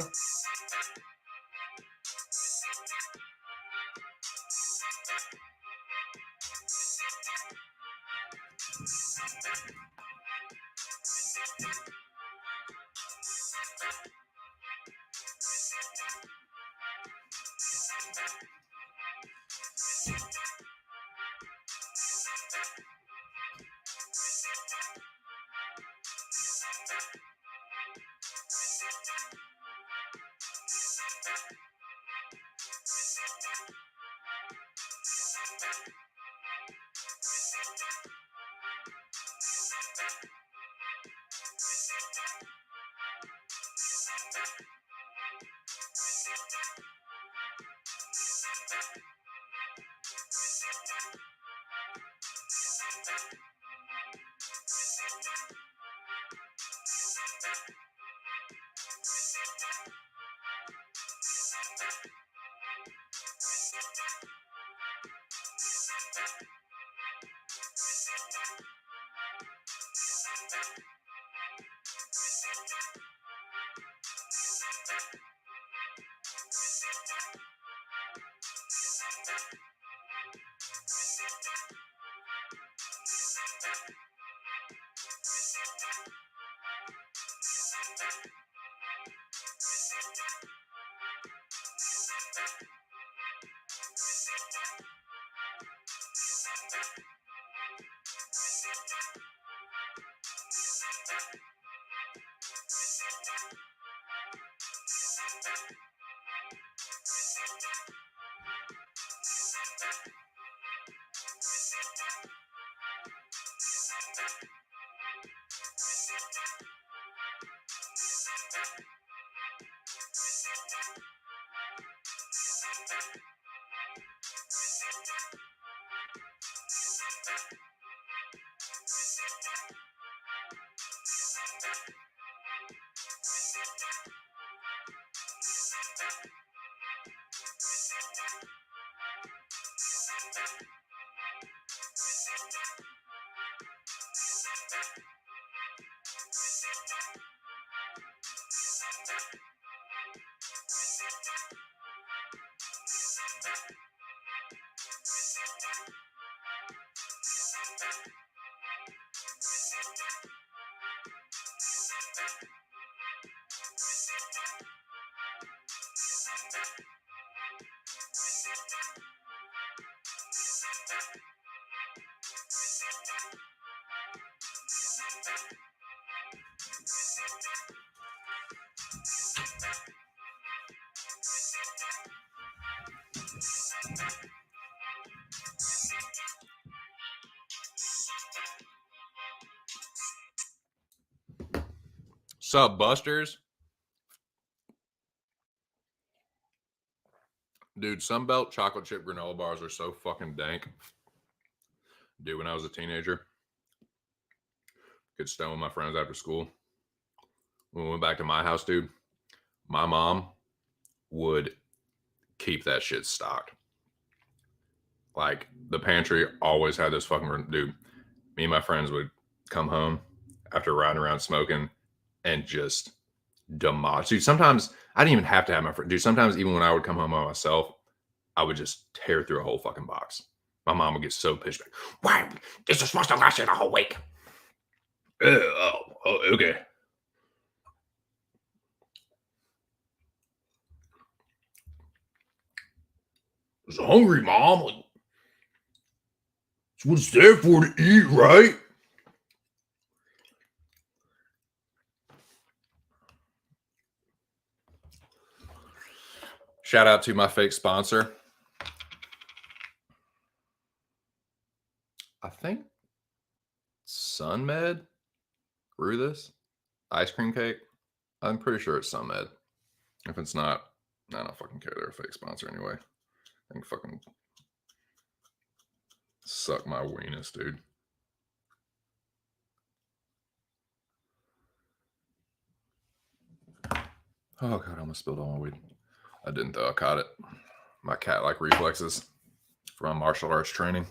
Sup, Busters? Dude, Sunbelt chocolate chip granola bars are so fucking dank. Dude, when I was a teenager, could stone with my friends after school. When we went back to my house, dude, my mom would keep that shit stocked. Like, the pantry always had this fucking dude. Me and my friends would come home after riding around smoking and just demolish. Dude, sometimes I didn't even have to have my friend. Dude, sometimes even when I would come home by myself, I would just tear through a whole fucking box. My mom would get so pissed. Like, why? This is supposed to last you the whole week. Okay. I was hungry, Mom. Like, it's what it's there for to eat, right? Shout out to my fake sponsor. I think SunMed grew this ice cream cake. I'm pretty sure it's SunMed. If it's not, I don't fucking care. They're a fake sponsor anyway. I think fucking suck my weenus, dude. Oh god, I almost spilled all my weed. I didn't though. I caught it. My cat-like reflexes from martial arts training.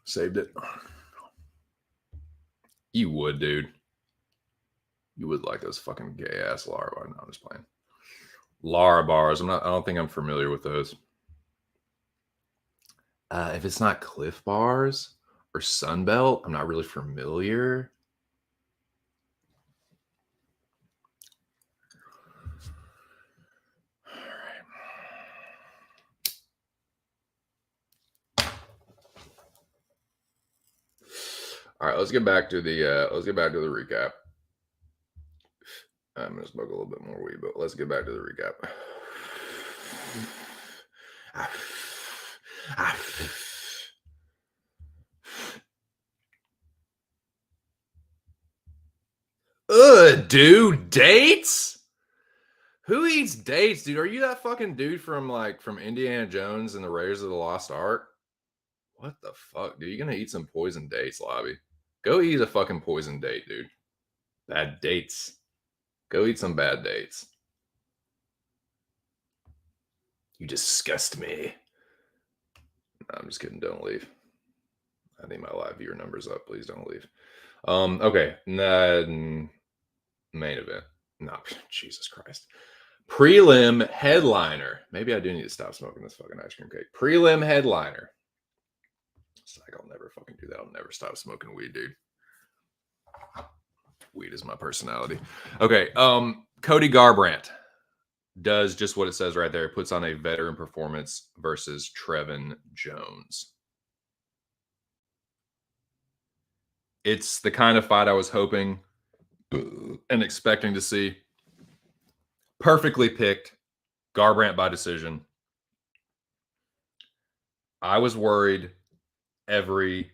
Saved it. You would, dude. You would like those fucking gay ass Lara bars. No, I'm just playing. Lara bars. I don't think I'm familiar with those. If it's not Cliff Bars or Sunbelt, I'm not really familiar. All right, let's get back to the recap. I'm gonna smoke a little bit more weed, but let's get back to the recap. Dude, dates? Who eats dates, dude? Are you that fucking dude from Indiana Jones and the Raiders of the Lost Ark? What the fuck, dude? You gonna eat some poison dates, Lobby? Go eat a fucking poison date, dude. Bad dates. Go eat some bad dates. You disgust me. No, I'm just kidding. Don't leave. I need my live viewer numbers up. Please don't leave. Okay. Main event. No, Jesus Christ. Prelim headliner. Maybe I do need to stop smoking this fucking ice cream cake. Prelim headliner. It's like I'll never fucking do that. I'll never stop smoking weed, dude. Weed is my personality. Okay. Cody Garbrandt does just what it says right there. Puts on a veteran performance versus Trevin Jones. It's the kind of fight I was hoping and expecting to see. Perfectly picked. Garbrandt by decision. I was worried every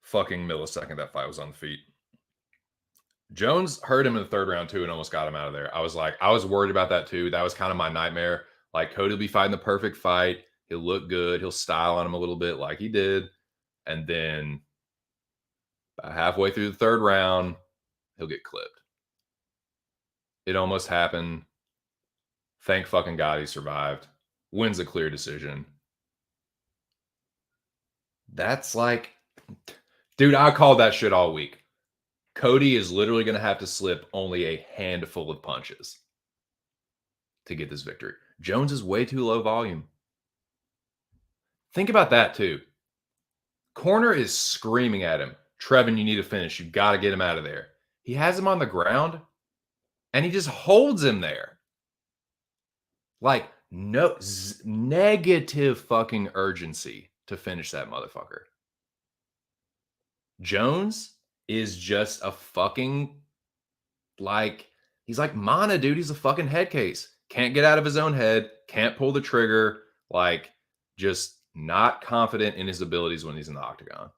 fucking millisecond that fight was on the feet. Jones hurt him in the third round too and almost got him out of there. I was worried about that too. That was kind of my nightmare. Like Cody will be fighting the perfect fight. He'll look good. He'll style on him a little bit like he did. And then about halfway through the third round, he'll get clipped. It almost happened. Thank fucking God he survived. Wins a clear decision. That's like, dude, I called that shit all week. Cody is literally going to have to slip only a handful of punches to get this victory. Jones is way too low volume. Think about that too. Corner is screaming at him, Trevin, you need to finish. You got to get him out of there. He has him on the ground and he just holds him there. Like, no, negative fucking urgency to finish that motherfucker. Jones is just a fucking, like, he's like Mana, dude. He's a fucking head case. Can't get out of his own head. Can't pull the trigger. Like, just not confident in his abilities when he's in the octagon.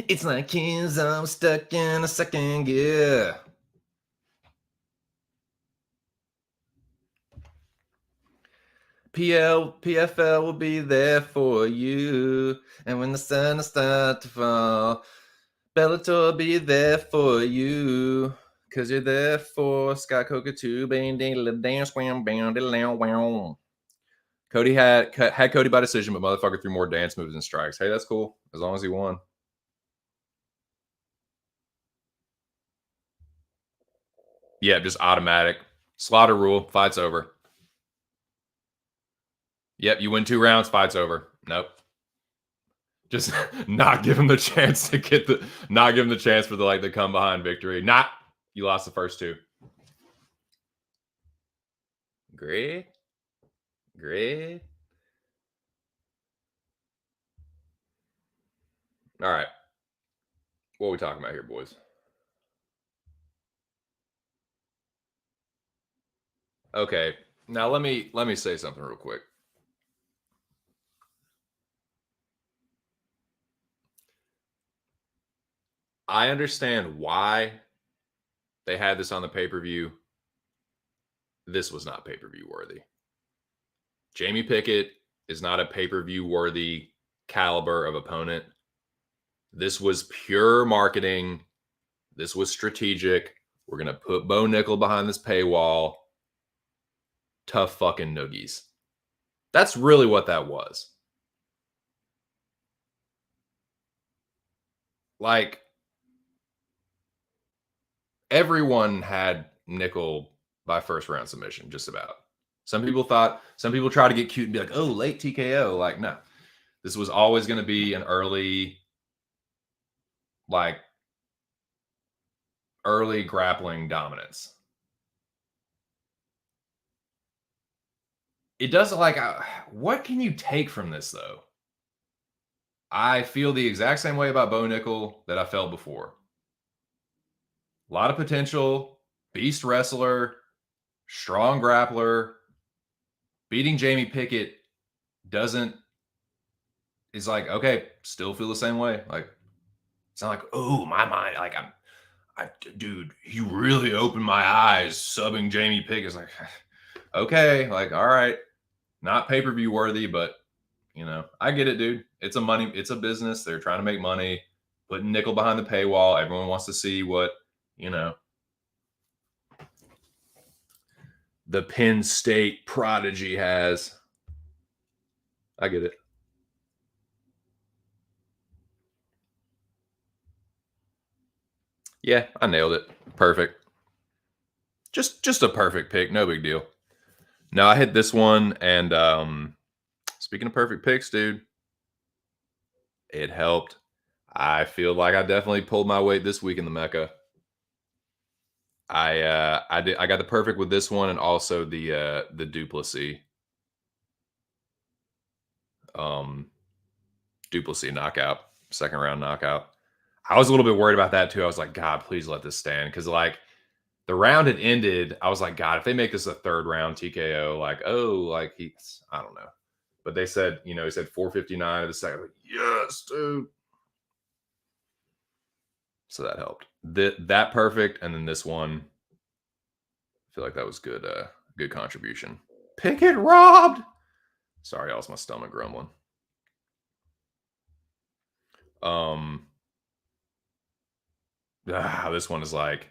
It's like kids, I'm stuck in a second gear. PFL will be there for you. And when the sun starts to fall, Bellator will be there for you. Cause you're there for Scott Coker too. Cody had Cody by decision, but motherfucker threw more dance moves and strikes. Hey, that's cool. As long as he won. Yeah, just automatic. Slaughter rule. Fight's over. Yep, you win 2 rounds, fight's over. Nope. Just not give him the chance to get the, not give him the chance for the come behind victory. You lost the first 2. Great. All right. What are we talking about here, boys? Okay. Now let me say something real quick. I understand why they had this on the pay-per-view. This was not pay-per-view worthy. Jamie Pickett is not a pay-per-view worthy caliber of opponent. This was pure marketing. This was strategic. We're going to put Bo Nickel behind this paywall. Tough fucking noogies. That's really what that was. Like, everyone had Nickel by first round submission, just about. Some people try to get cute and be like, oh, late TKO. Like, no. This was always going to be an early grappling dominance. It doesn't what can you take from this though? I feel the exact same way about Bo Nickel that I felt before. A lot of potential, beast wrestler, strong grappler. Beating Jamie Pickett is like, okay, still feel the same way. Like, it's not like, oh, my mind, like dude, you really opened my eyes subbing Jamie Pickett. It's like, okay, like, all right, not pay-per-view worthy, but I get it, dude. It's a business. They're trying to make money, putting Nickel behind the paywall. Everyone wants to see what, the Penn State prodigy has. I get it. Yeah, I nailed it. Perfect. Just a perfect pick. No big deal. No, I hit this one, and speaking of perfect picks, dude, it helped. I feel like I definitely pulled my weight this week in the Mecca. I got the perfect with this one and also the Duplessis. Duplessis knockout, second round knockout. I was a little bit worried about that too. I was like, God, please let this stand. Because the round had ended. I was like, God, if they make this a third round TKO, I don't know. But they said, he said 459 of the second. Like, yes, dude. So that helped. That perfect, and then this one, I feel like that was good. Good contribution. Pickett robbed. Sorry, I lost my stomach grumbling. Um, this one is like,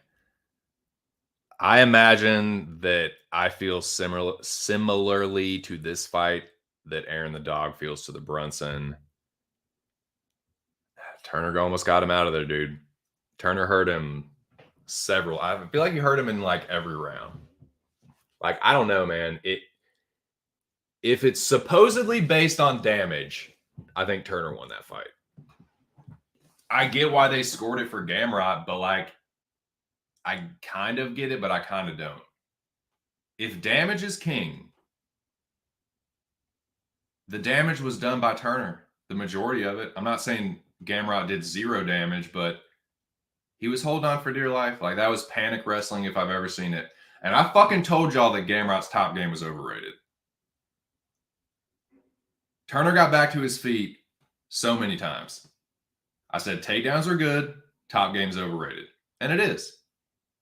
I imagine that I feel similarly to this fight that Aaron the dog feels to the Brunson. Turner almost got him out of there, dude. Turner hurt him several. I feel like he hurt him in like every round. Like, I don't know, man. If it's supposedly based on damage, I think Turner won that fight. I get why they scored it for Gamrot, but like, I kind of get it, but I kind of don't. If damage is king, the damage was done by Turner, the majority of it. I'm not saying Gamrot did zero damage, but he was holding on for dear life. Like, that was panic wrestling if I've ever seen it. And I fucking told y'all that Gamrot's top game was overrated. Turner got back to his feet so many times. I said takedowns are good, top game's overrated. And it is.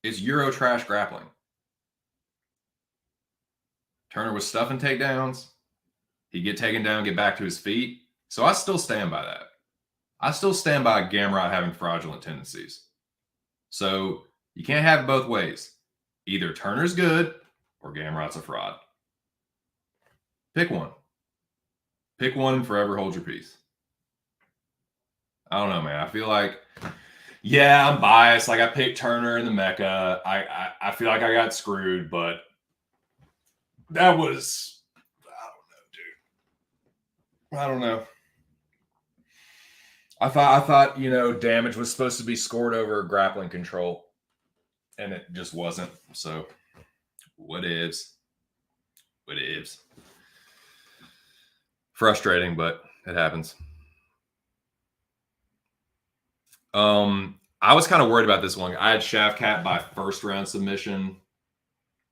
It's Euro trash grappling. Turner was stuffing takedowns. He'd get taken down, get back to his feet. So I still stand by that. I still stand by Gamrot having fraudulent tendencies. So you can't have it both ways. Either Turner's good or Gamrot's a fraud. Pick one. Pick one and forever hold your peace. I don't know, man. I feel like, yeah, I'm biased. Like, I picked Turner in the Mecca. I feel like I got screwed, but that was, I don't know. I thought, damage was supposed to be scored over grappling control, and it just wasn't. So, what ifs? Frustrating, but it happens. I was kind of worried about this one. I had Shavkat by first round submission,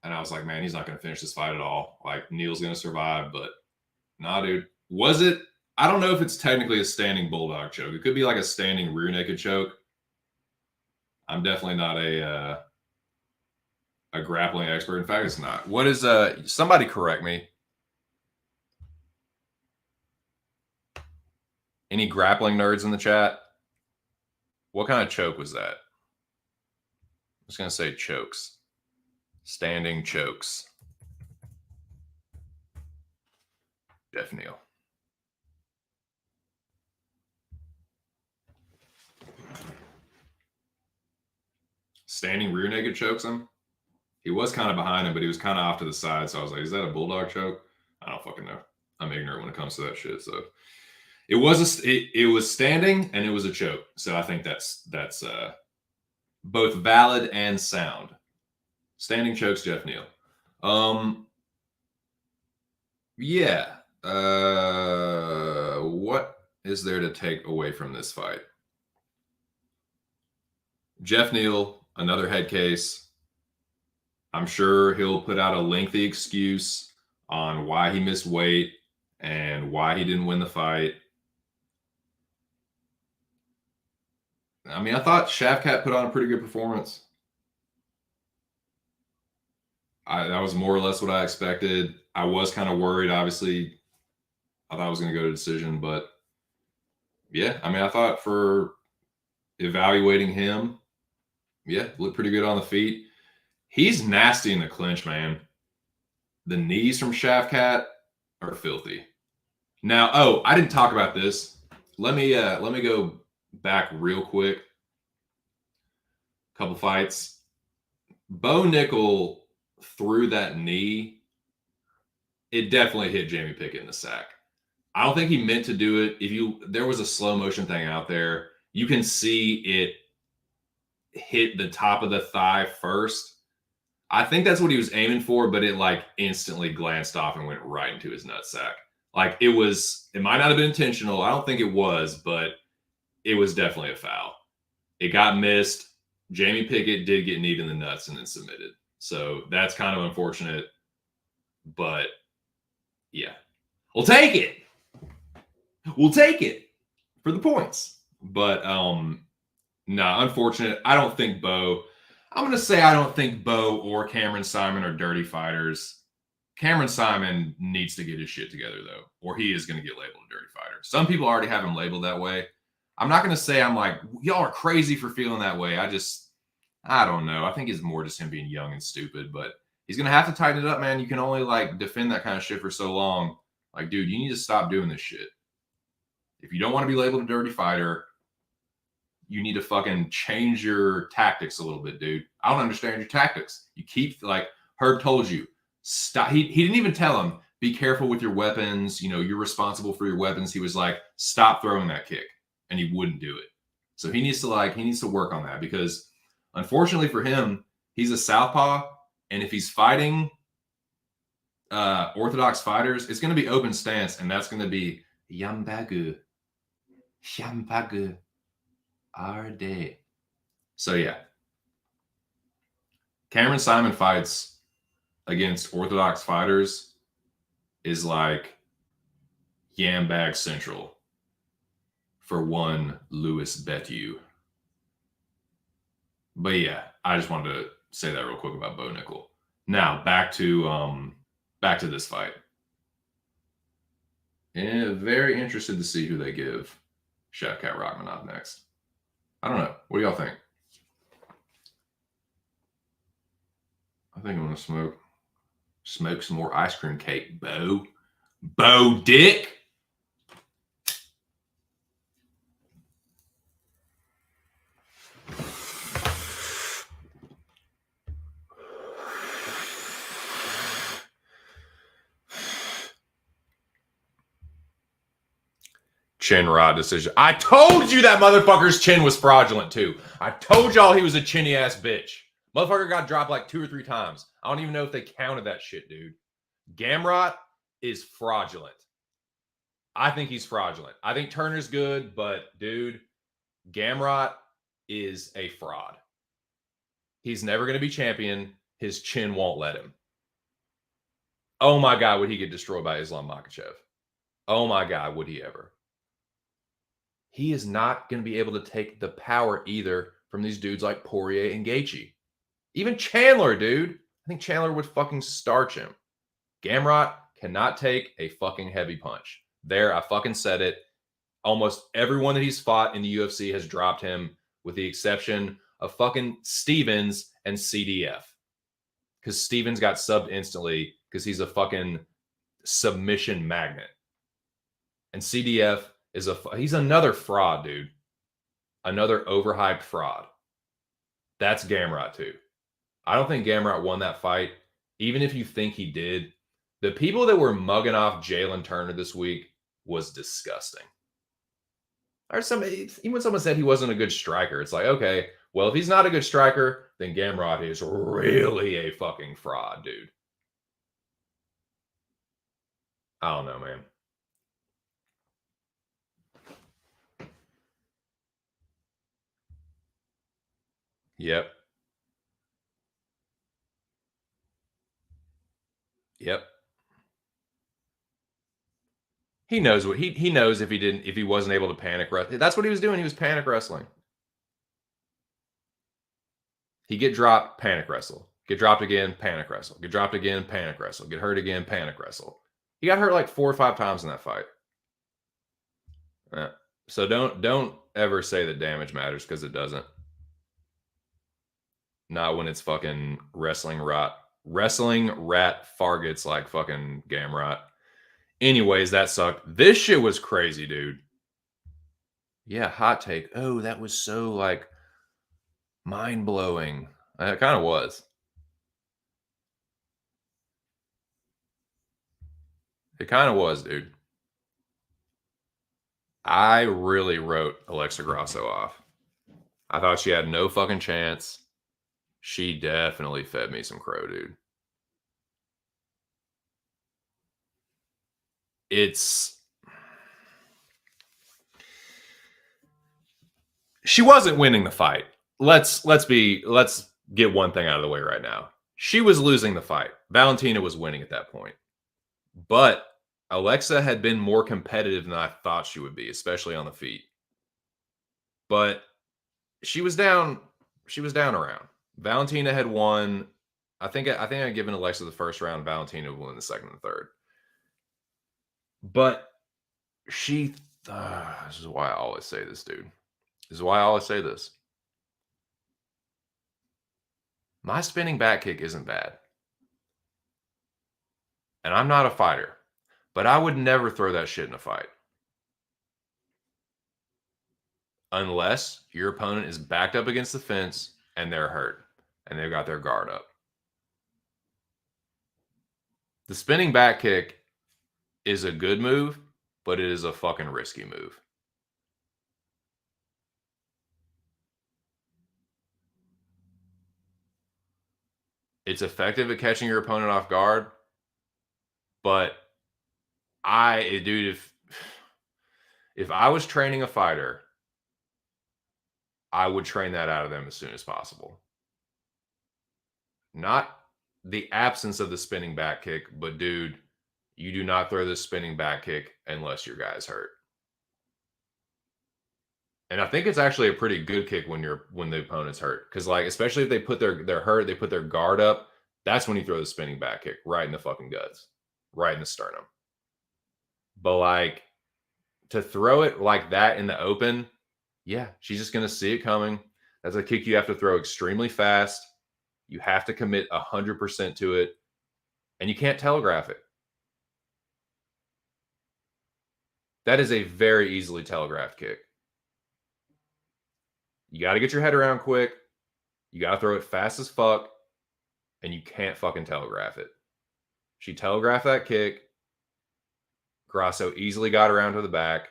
and I was like, man, he's not going to finish this fight at all. Like, Neal's going to survive, but nah, dude. Was it? I don't know if it's technically a standing bulldog choke. It could be like a standing rear naked choke. I'm definitely not a grappling expert. In fact, it's not. What is somebody correct me? Any grappling nerds in the chat? What kind of choke was that? I was going to say chokes. Standing chokes. Jeff Neal. Standing rear naked chokes him. He was kind of behind him, but he was kind of off to the side. So I was like, is that a bulldog choke? I don't fucking know. I'm ignorant when it comes to that shit. So it was standing and it was a choke. So I think that's both valid and sound. Standing chokes Jeff Neal. Yeah. What is there to take away from this fight? Jeff Neal, another head case. I'm sure he'll put out a lengthy excuse on why he missed weight and why he didn't win the fight. I mean, I thought Shavkat put on a pretty good performance. That was more or less what I expected. I was kind of worried, obviously. I thought I was going to go to decision, but yeah, I mean, I thought for evaluating him, yeah, looked pretty good on the feet. He's nasty in the clinch, man. The knees from Shavkat are filthy. Now, I didn't talk about this. Let me go back real quick. Couple fights. Bo Nickel threw that knee. It definitely hit Jamie Pickett in the sack. I don't think he meant to do it. There was a slow motion thing out there. You can see it hit the top of the thigh first. I think that's what he was aiming for, but it like instantly glanced off and went right into his nutsack. Like it might not have been intentional. I don't think it was, but it was definitely a foul. It got missed. Jamie Pickett did get kneed in the nuts and then submitted. So that's kind of unfortunate, but yeah, we'll take it for the points. But Nah, unfortunate. I don't think Bo. I'm gonna say I don't think Bo or Cameron Simon are dirty fighters. Cameron Simon needs to get his shit together though, or he is gonna get labeled a dirty fighter. Some people already have him labeled that way. I'm not gonna say I'm like y'all are crazy for feeling that way. I don't know. I think it's more just him being young and stupid, but he's gonna have to tighten it up, man. You can only like defend that kind of shit for so long. Like, dude, you need to stop doing this shit. If you don't want to be labeled a dirty fighter, you need to fucking change your tactics a little bit, dude. I don't understand your tactics. You keep like Herb told you, stop. He didn't even tell him, be careful with your weapons. You know, you're responsible for your weapons. He was like, stop throwing that kick. And he wouldn't do it. So he needs to work on that because unfortunately for him, he's a southpaw. And if he's fighting orthodox fighters, it's going to be open stance. And that's going to be Yambagu. Shambagu. Our day. So yeah, Cameron Simon fights against orthodox fighters is like Yambag Central for one Louis Betu. But yeah, I just wanted to say that real quick about Bo Nickel. Now back to this fight. And very interested to see who they give Shavkat Rakhmonov next. I don't know. What do y'all think? I think I'm gonna smoke some more ice cream cake, Bo Dick. Chin rod decision. I told you that motherfucker's chin was fraudulent too. I told y'all he was a chinny ass bitch. Motherfucker got dropped like 2 or 3 times. I don't even know if they counted that shit, dude. Gamrot is fraudulent. I think he's fraudulent. I think Turner's good, but dude, Gamrot is a fraud. He's never going to be champion. His chin won't let him. Oh my God, would he get destroyed by Islam Makhachev? Oh my God, would he ever? He is not going to be able to take the power either from these dudes like Poirier and Gaethje. Even Chandler, dude. I think Chandler would fucking starch him. Gamrot cannot take a fucking heavy punch. There, I fucking said it. Almost everyone that he's fought in the UFC has dropped him, with the exception of fucking Stevens and CDF. Because Stevens got subbed instantly because he's a fucking submission magnet. And CDF he's another fraud, dude. Another overhyped fraud. That's Gamrot too. I don't think Gamrot won that fight. Even if you think he did, the people that were mugging off Jalen Turner this week was disgusting. Or even someone said he wasn't a good striker. It's like, okay, well, if he's not a good striker, then Gamrot is really a fucking fraud, dude. I don't know, man. Yep. He knows what he knows if he wasn't able to panic wrestle. That's what he was doing. He was panic wrestling. He get dropped, panic wrestle. Get dropped again, panic wrestle. Get dropped again, panic wrestle. Get hurt again, panic wrestle. He got hurt like 4 or 5 times in that fight. So don't ever say that damage matters because it doesn't. Not when it's fucking wrestling rat fargets like fucking Gamrot. Anyways, that sucked. This shit was crazy, dude. Yeah, hot take. Oh, that was so like mind-blowing. It kind of was. It kind of was, dude. I really wrote Alexa Grasso off. I thought she had no fucking chance. She definitely fed me some crow, dude. She wasn't winning the fight. Let's get one thing out of the way right now. She was losing the fight. Valentina was winning at that point. But Alexa had been more competitive than I thought she would be, especially on the feet. But She was down. She was down around. Valentina had won. I think I'd given Alexa the first round. Valentina won the second and third. But she. This is why I always say this, dude. This is why I always say this. My spinning back kick isn't bad, and I'm not a fighter, but I would never throw that shit in a fight unless your opponent is backed up against the fence and they're hurt and they've got their guard up. The spinning back kick is a good move, but it is a fucking risky move. It's effective at catching your opponent off guard, but dude, if I was training a fighter, I would train that out of them as soon as possible. Not the absence of the spinning back kick, but dude, you do not throw the spinning back kick unless your guy's hurt. And I think it's actually a pretty good kick when the opponent's hurt. Because like, especially if they're hurt, they put their guard up, that's when you throw the spinning back kick right in the fucking guts, right in the sternum. But like to throw it like that in the open, yeah, she's just gonna see it coming. That's a kick you have to throw extremely fast. You have to commit 100% to it, and you can't telegraph it. That is a very easily telegraphed kick. You got to get your head around quick. You got to throw it fast as fuck, and you can't fucking telegraph it. She telegraphed that kick. Grasso easily got around to the back.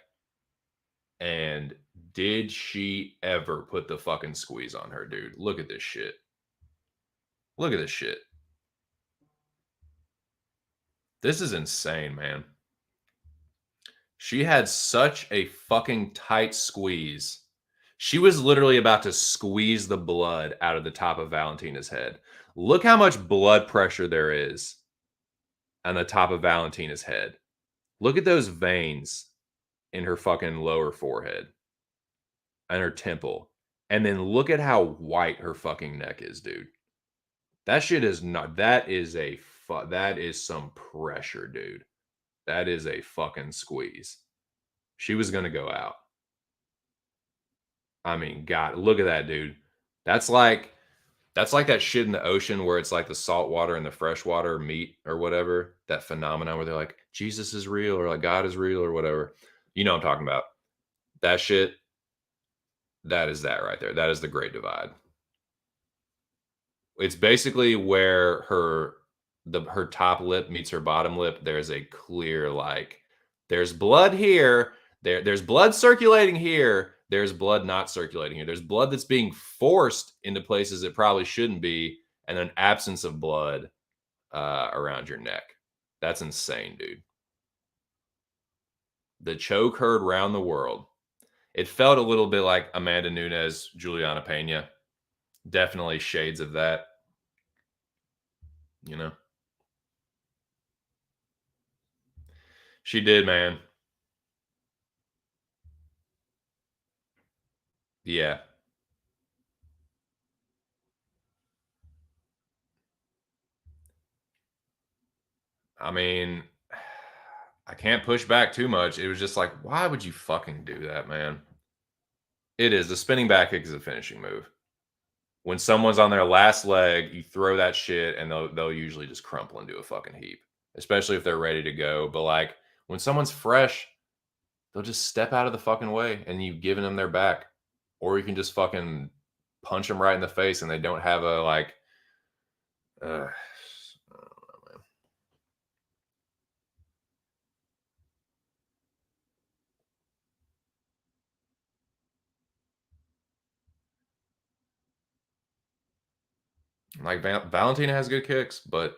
And did she ever put the fucking squeeze on her, dude? Look at this shit. Look at this shit. This is insane, man. She had such a fucking tight squeeze. She was literally about to squeeze the blood out of the top of Valentina's head. Look how much blood pressure there is on the top of Valentina's head. Look at those veins in her fucking lower forehead and her temple. And then look at how white her fucking neck is, dude. That shit is not, that is some pressure, dude. That is a fucking squeeze. She was going to go out. I mean, God, look at that, dude. That's like that shit in the ocean where it's like the salt water and the fresh water meet or whatever. That phenomenon where they're like, Jesus is real or like God is real or whatever. You know what I'm talking about. That shit, that is that right there. That is the Great Divide. It's basically where her top lip meets her bottom lip. There's a clear like there's blood here. There's blood circulating here. There's blood not circulating here. There's blood that's being forced into places it probably shouldn't be, and an absence of blood around your neck. That's insane, dude. The choke heard round the world. It felt a little bit like Amanda Nunes, Juliana Pena. Definitely shades of that. You know, she did, man. Yeah. I mean, I can't push back too much. It was just like, why would you fucking do that, man? It is. The spinning back kick is a finishing move. When someone's on their last leg, you throw that shit and they'll usually just crumple into a fucking heap, especially if they're ready to go. But like when someone's fresh, they'll just step out of the fucking way and you've given them their back. Or you can just fucking punch them right in the face and they don't have a like, uh, like Valentina has good kicks, but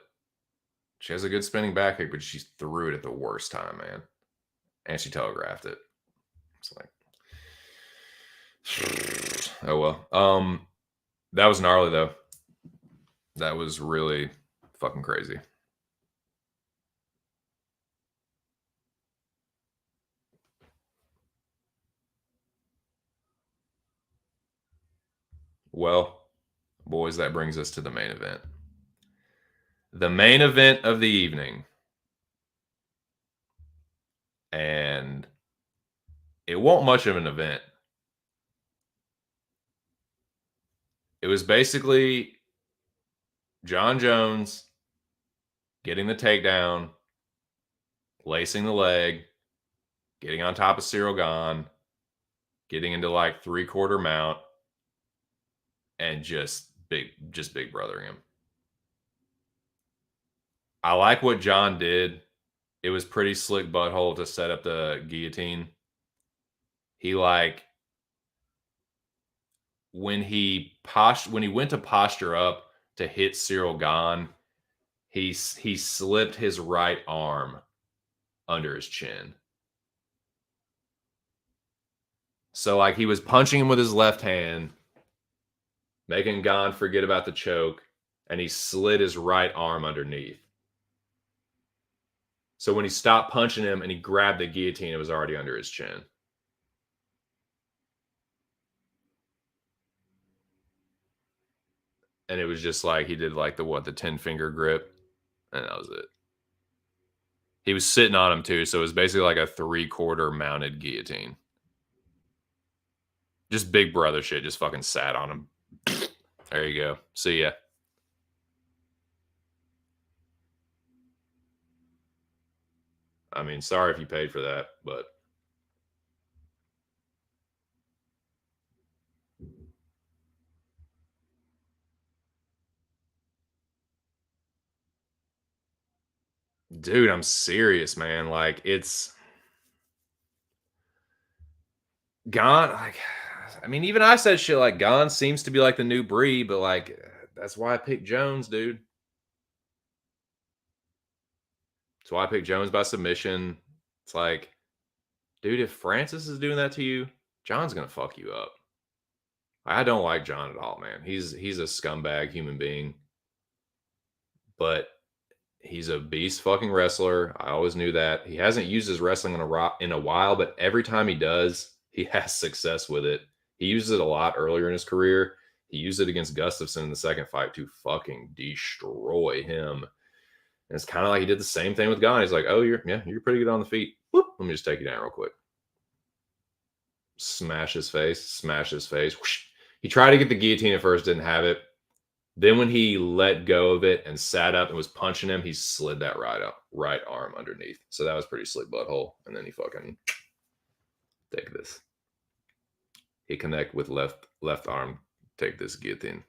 she has a good spinning back kick, but she threw it at the worst time, man. And she telegraphed it. It's like, oh well. That was gnarly though. That was really fucking crazy. Well, boys, that brings us to the main event. The main event of the evening. And it wasn't much of an event. It was basically John Jones getting the takedown, lacing the leg, getting on top of Cyril Gahn, getting into like 3/4 mount, and just big brothering him. I like what John did. It was pretty slick butthole to set up the guillotine. He like when he went to posture up to hit Cyril Gahn, he slipped his right arm under his chin. So like he was punching him with his left hand, making Gahn forget about the choke, and he slid his right arm underneath. So when he stopped punching him and he grabbed the guillotine, it was already under his chin. And it was just like he did like the 10-finger grip, and that was it. He was sitting on him too, so it was basically like a 3/4 mounted guillotine. Just big brother shit. Just fucking sat on him. There you go. See ya. I mean, sorry if you paid for that, but dude, I'm serious, man. Like it's Gone. Like, I mean, even I said shit like Gone seems to be like the new Bree, but like that's why I picked Jones, dude. That's why I picked Jones by submission. It's like, dude, if Francis is doing that to you, John's gonna fuck you up. I don't like John at all, man. He's a scumbag human being, but he's a beast fucking wrestler. I always knew that. He hasn't used his wrestling in a while, but every time he does, he has success with it. He uses it a lot earlier in his career. He used it against Gustafson in the second fight to fucking destroy him. And it's kind of like he did the same thing with Gane. He's like, "Oh, you're pretty good on the feet. Whoop, let me just take you down real quick." Smash his face, smash his face. Whoosh. He tried to get the guillotine at first, didn't have it. Then when he let go of it and sat up and was punching him, he slid that right arm underneath. So that was pretty slick butthole. And then he fucking take this. He connect with left arm, take this guillotine.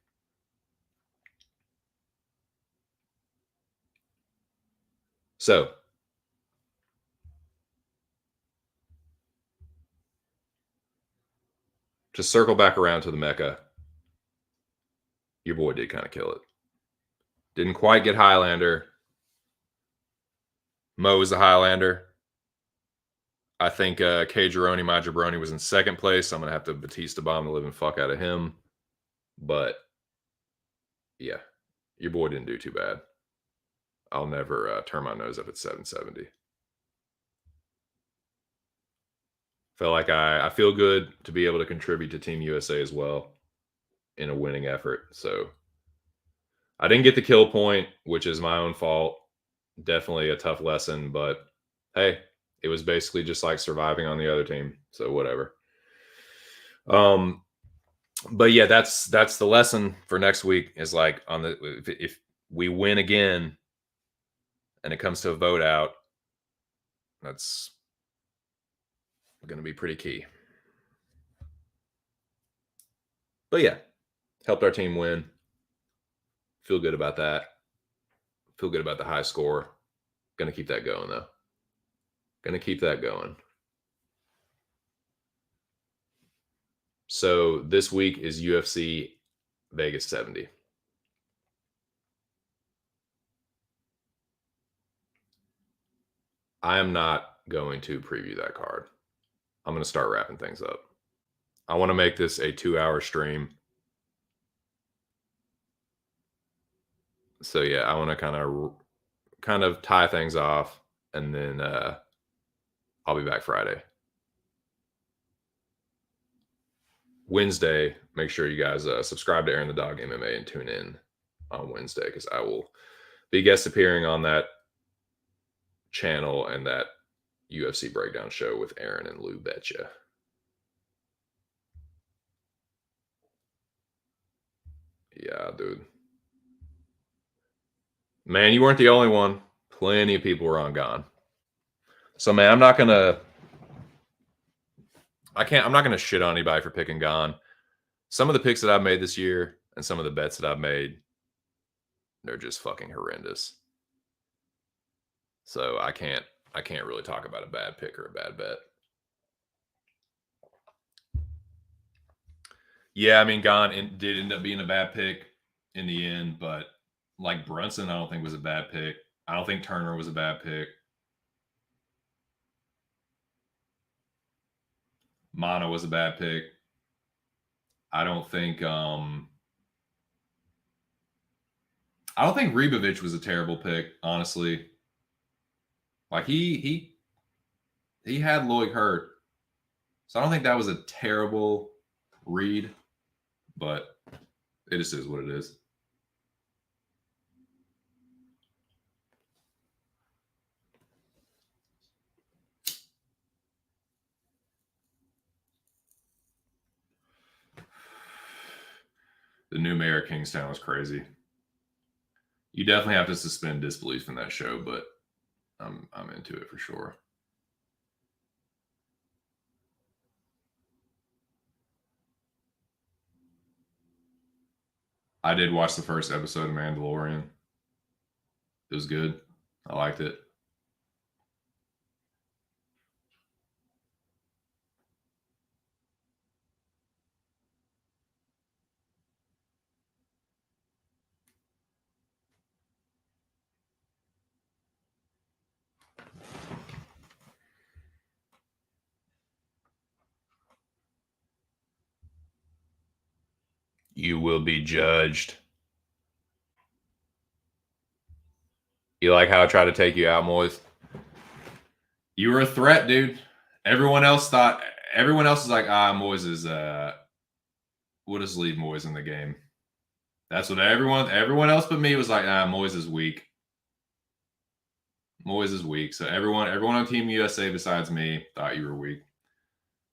So to circle back around to the Mecca, your boy did kind of kill it. Didn't quite get Highlander. Mo is the Highlander. I think K. Jaroni, my jabroni, was in second place. I'm going to have to Batista bomb the living fuck out of him. But yeah, your boy didn't do too bad. I'll never turn my nose up at 770. Felt like I feel good to be able to contribute to Team USA as well in a winning effort. So I didn't get the kill point, which is my own fault. Definitely a tough lesson, but hey, it was basically just like surviving on the other team. So whatever. But yeah, that's the lesson for next week is like on the if we win again and it comes to a vote out, that's going to be pretty key. But yeah, helped our team win. Feel good about that. Feel good about the high score. Going to keep that going though. Going to keep that going. So this week is UFC Vegas 70. I am not going to preview that card. I'm going to start wrapping things up. I want to make this a 2-hour stream. So yeah, I want to kind of tie things off, and then I'll be back Friday. Wednesday, make sure you guys subscribe to Aaron the Dog MMA and tune in on Wednesday because I will be guest appearing on that channel and that UFC breakdown show with Aaron and Lou Betcha. Yeah, dude. Man, you weren't the only one. Plenty of people were on Gone. So man, I'm not gonna shit on anybody for picking Gone. Some of the picks that I've made this year and some of the bets that I've made, they're just fucking horrendous. So I can't really talk about a bad pick or a bad bet. Yeah, I mean, did end up being a bad pick in the end, but like Brunson, I don't think was a bad pick. I don't think Turner was a bad pick. Mana was a bad pick. I don't think Ribovic was a terrible pick, honestly. Like he had Loic hurt. So I don't think that was a terrible read, but it just is what it is. The new mayor of Kingstown was crazy. You definitely have to suspend disbelief in that show, but I'm into it for sure. I did watch the first episode of Mandalorian. It was good. I liked it. You will be judged. You like how I tried to take you out, Moise? You were a threat, dude. Everyone else is like, Moise is we'll just leave Moise in the game. That's what everyone else but me was like, Moise is weak. Moise is weak. So everyone on Team USA besides me thought you were weak.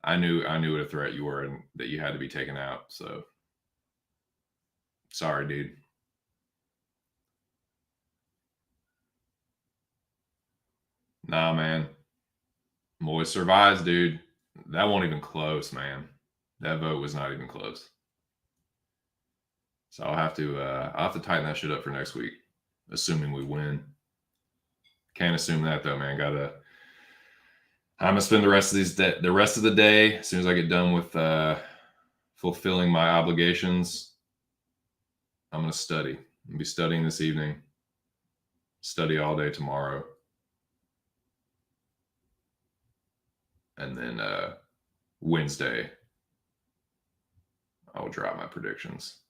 I knew what a threat you were and that you had to be taken out. So sorry, dude. Nah, man. Moise survives, dude. That won't even close, man. That vote was not even close. So I'll have to tighten that shit up for next week, assuming we win. Can't assume that though, man. I'm gonna spend the rest of the day as soon as I get done with fulfilling my obligations. I'm gonna study. I'll be studying this evening. Study all day tomorrow, and then Wednesday I will drop my predictions.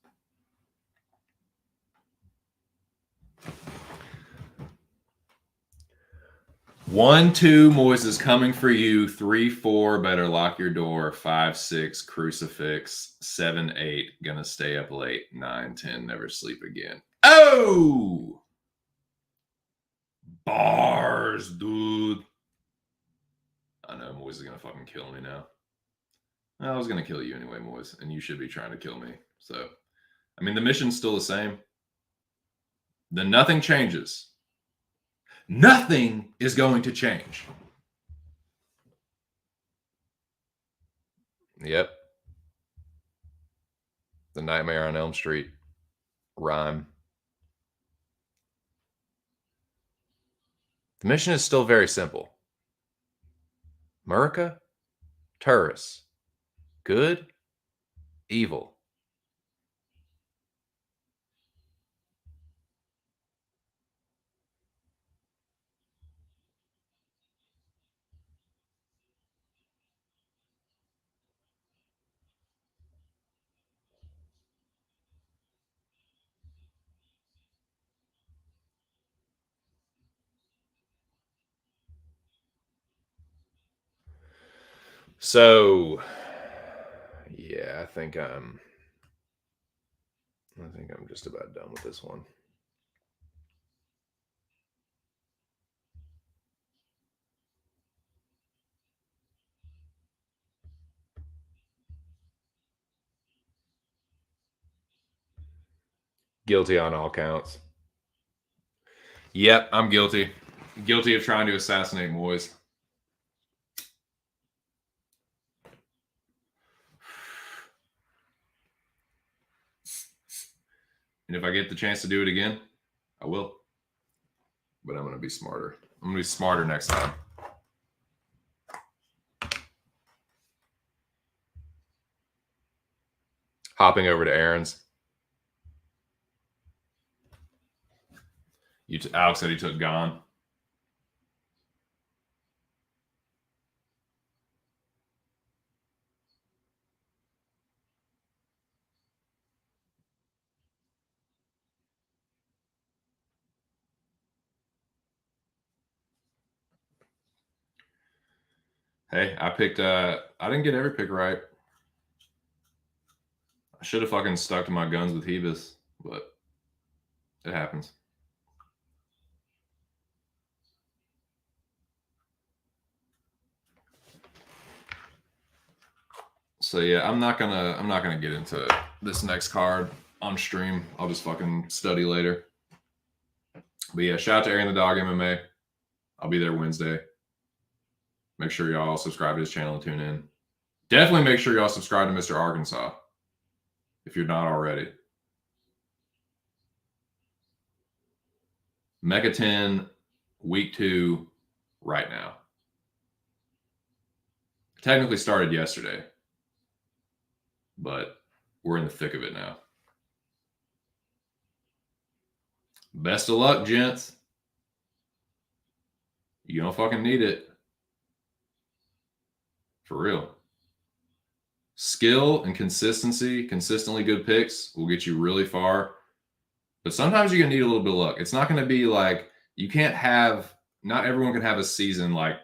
1-2 Moise is coming for you. 3-4 better lock your door. 5-6 crucifix. 7-8 gonna stay up late. 9-10 never sleep again. Oh, bars, dude. I know Moise is gonna fucking kill me now. I was gonna kill you anyway, Moise, and you should be trying to kill me. So, I mean, the mission's still the same. Then nothing changes. Nothing is going to change. Yep. The Nightmare on Elm Street rhyme. The mission is still very simple. Murica, Turris, good, evil. So, yeah, I think I think I'm just about done with this one. Guilty on all counts. Yep, I'm guilty. Guilty of trying to assassinate Moyes. And if I get the chance to do it again, I will. But I'm going to be smarter. I'm going to be smarter next time. Hopping over to Aaron's. Alex said he took Gone. Hey, I picked I didn't get every pick right. I should have fucking stuck to my guns with Hebus, but it happens. So yeah, I'm not gonna get into this next card on stream. I'll just fucking study later. But yeah, shout out to Aaron the Dog MMA. I'll be there Wednesday. Make sure y'all subscribe to his channel and tune in. Definitely make sure y'all subscribe to Mr. Arkansas if you're not already. Mecca 10, week 2, right now. Technically started yesterday, but we're in the thick of it now. Best of luck, gents. You don't fucking need it. For real. Skill and consistency, consistently good picks will get you really far. But sometimes you're going to need a little bit of luck. It's not going to be like, you can't have, not everyone can have a season like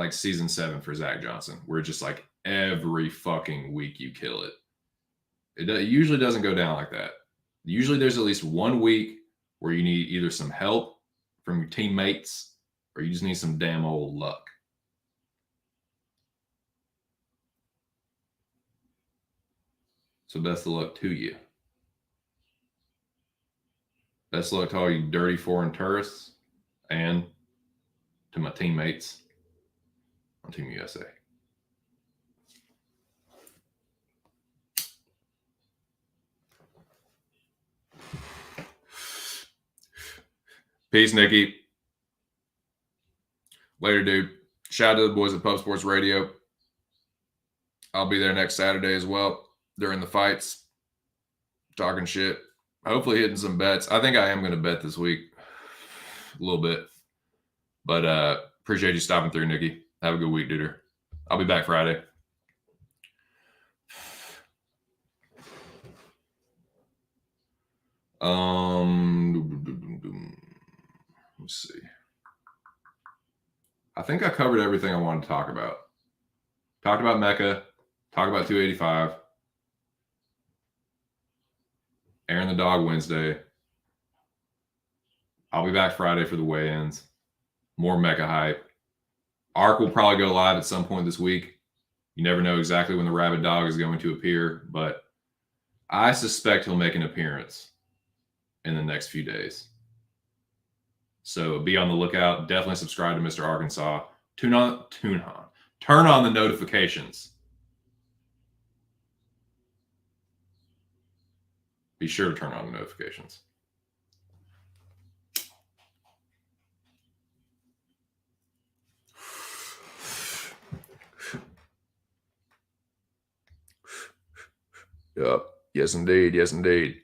season 7 for Zach Johnson, where just like every fucking week you kill it. It usually doesn't go down like that. Usually there's at least 1 week where you need either some help from your teammates or you just need some damn old luck. So best of luck to you. Best of luck to all you dirty foreign tourists and to my teammates on Team USA. Peace, Nikki. Later, dude. Shout out to the boys at Pub Sports Radio. I'll be there next Saturday as well during the fights, talking shit. Hopefully hitting some bets. I think I am going to bet this week a little bit. But appreciate you stopping through, Nikki. Have a good week, dude. I'll be back Friday. Let's see. I think I covered everything I wanted to talk about. Talked about Mecca. Talked about 285. Aaron the Dog Wednesday. I'll be back Friday for the weigh-ins. More Mecca hype. Ark will probably go live at some point this week. You never know exactly when the Rabid Dog is going to appear, but I suspect he'll make an appearance in the next few days. So be on the lookout. Definitely subscribe to Mr. Arkansas. Turn on the notifications. Be sure to turn on the notifications. Yep. Yes, indeed. Yes, indeed.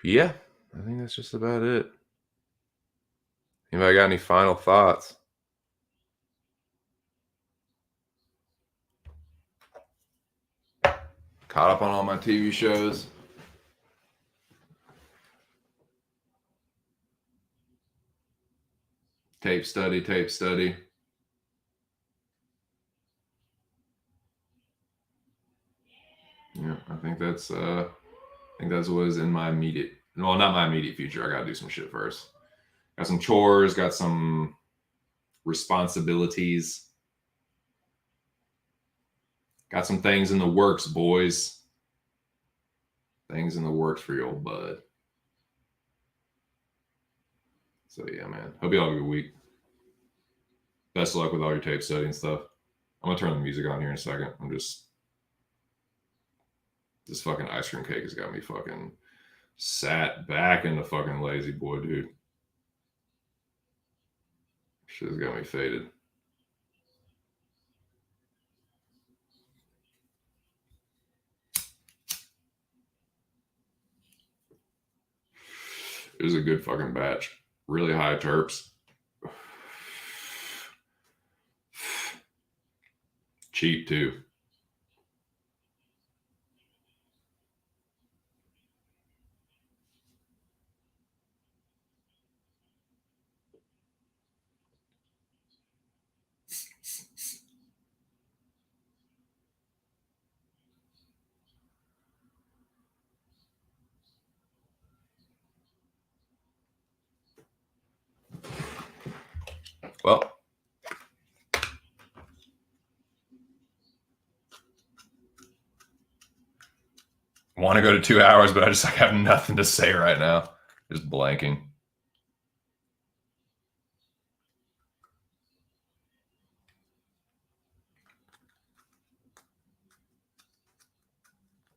Yeah, I think that's just about it. Anybody got any final thoughts? Caught up on all my TV shows. Tape study, tape study. Yeah, I think that's what is in my immediate, well, not my immediate future. I gotta do some shit first. Got some chores, got some responsibilities, got some things in the works, boys. Things in the works for your old bud. So yeah, man. Hope you all have a good week. Best of luck with all your tape study and stuff. I'm gonna turn the music on here in a second. This fucking ice cream cake has got me fucking sat back in the fucking lazy boy, dude. Shit's got me faded. It was a good fucking batch. Really high terps. Cheap too. Well, want to go to 2 hours, but I just have nothing to say right now. Just blanking.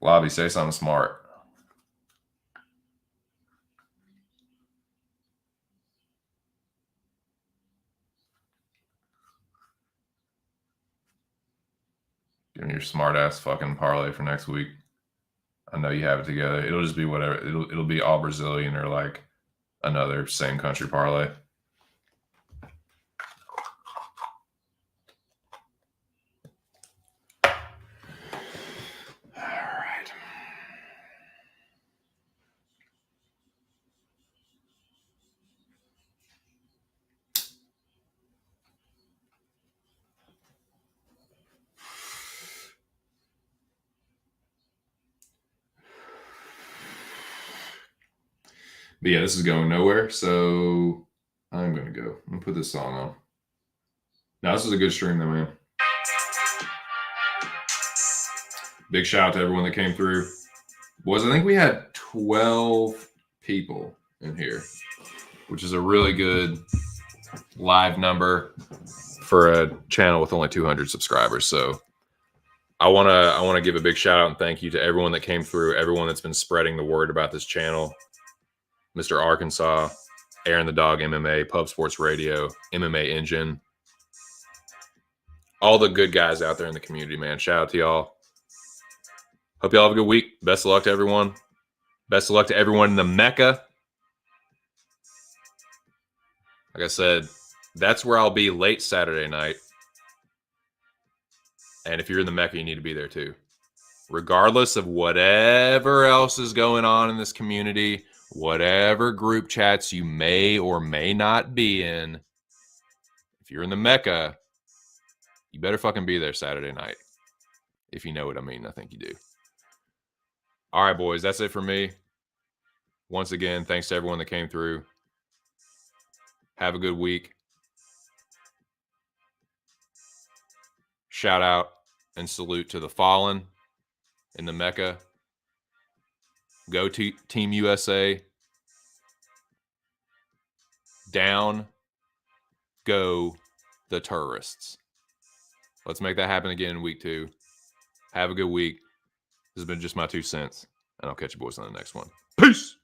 Lobby, say something smart. Give me your smart ass fucking parlay for next week. I know you have it together. It'll just be whatever. It'll be all Brazilian or like another same country parlay. All right. But yeah, this is going nowhere, so I'm gonna go. I'm gonna put this song on. Now this is a good stream though, man. Big shout out to everyone that came through. Boys, I think we had 12 people in here, which is a really good live number for a channel with only 200 subscribers. So I want to give a big shout out and thank you to everyone that came through, everyone that's been spreading the word about this channel. Mr. Arkansas, Aaron the Dog MMA, Pub Sports Radio, MMA Engine, all the good guys out there in the community, man. Shout out to y'all. Hope y'all have a good week. Best of luck to everyone. Best of luck to everyone in the Mecca. Like I said, that's where I'll be late Saturday night. And if you're in the Mecca, you need to be there too. Regardless of whatever else is going on in this community, whatever group chats you may or may not be in, if you're in the Mecca, you better fucking be there Saturday night. If you know what I mean, I think you do. All right, boys, that's it for me. Once again, thanks to everyone that came through. Have a good week. Shout out and salute to the fallen in the Mecca. Go to Team USA. Down go the terrorists. Let's make that happen again in week 2. Have a good week. This has been just my 2 cents, and I'll catch you boys on the next one. Peace.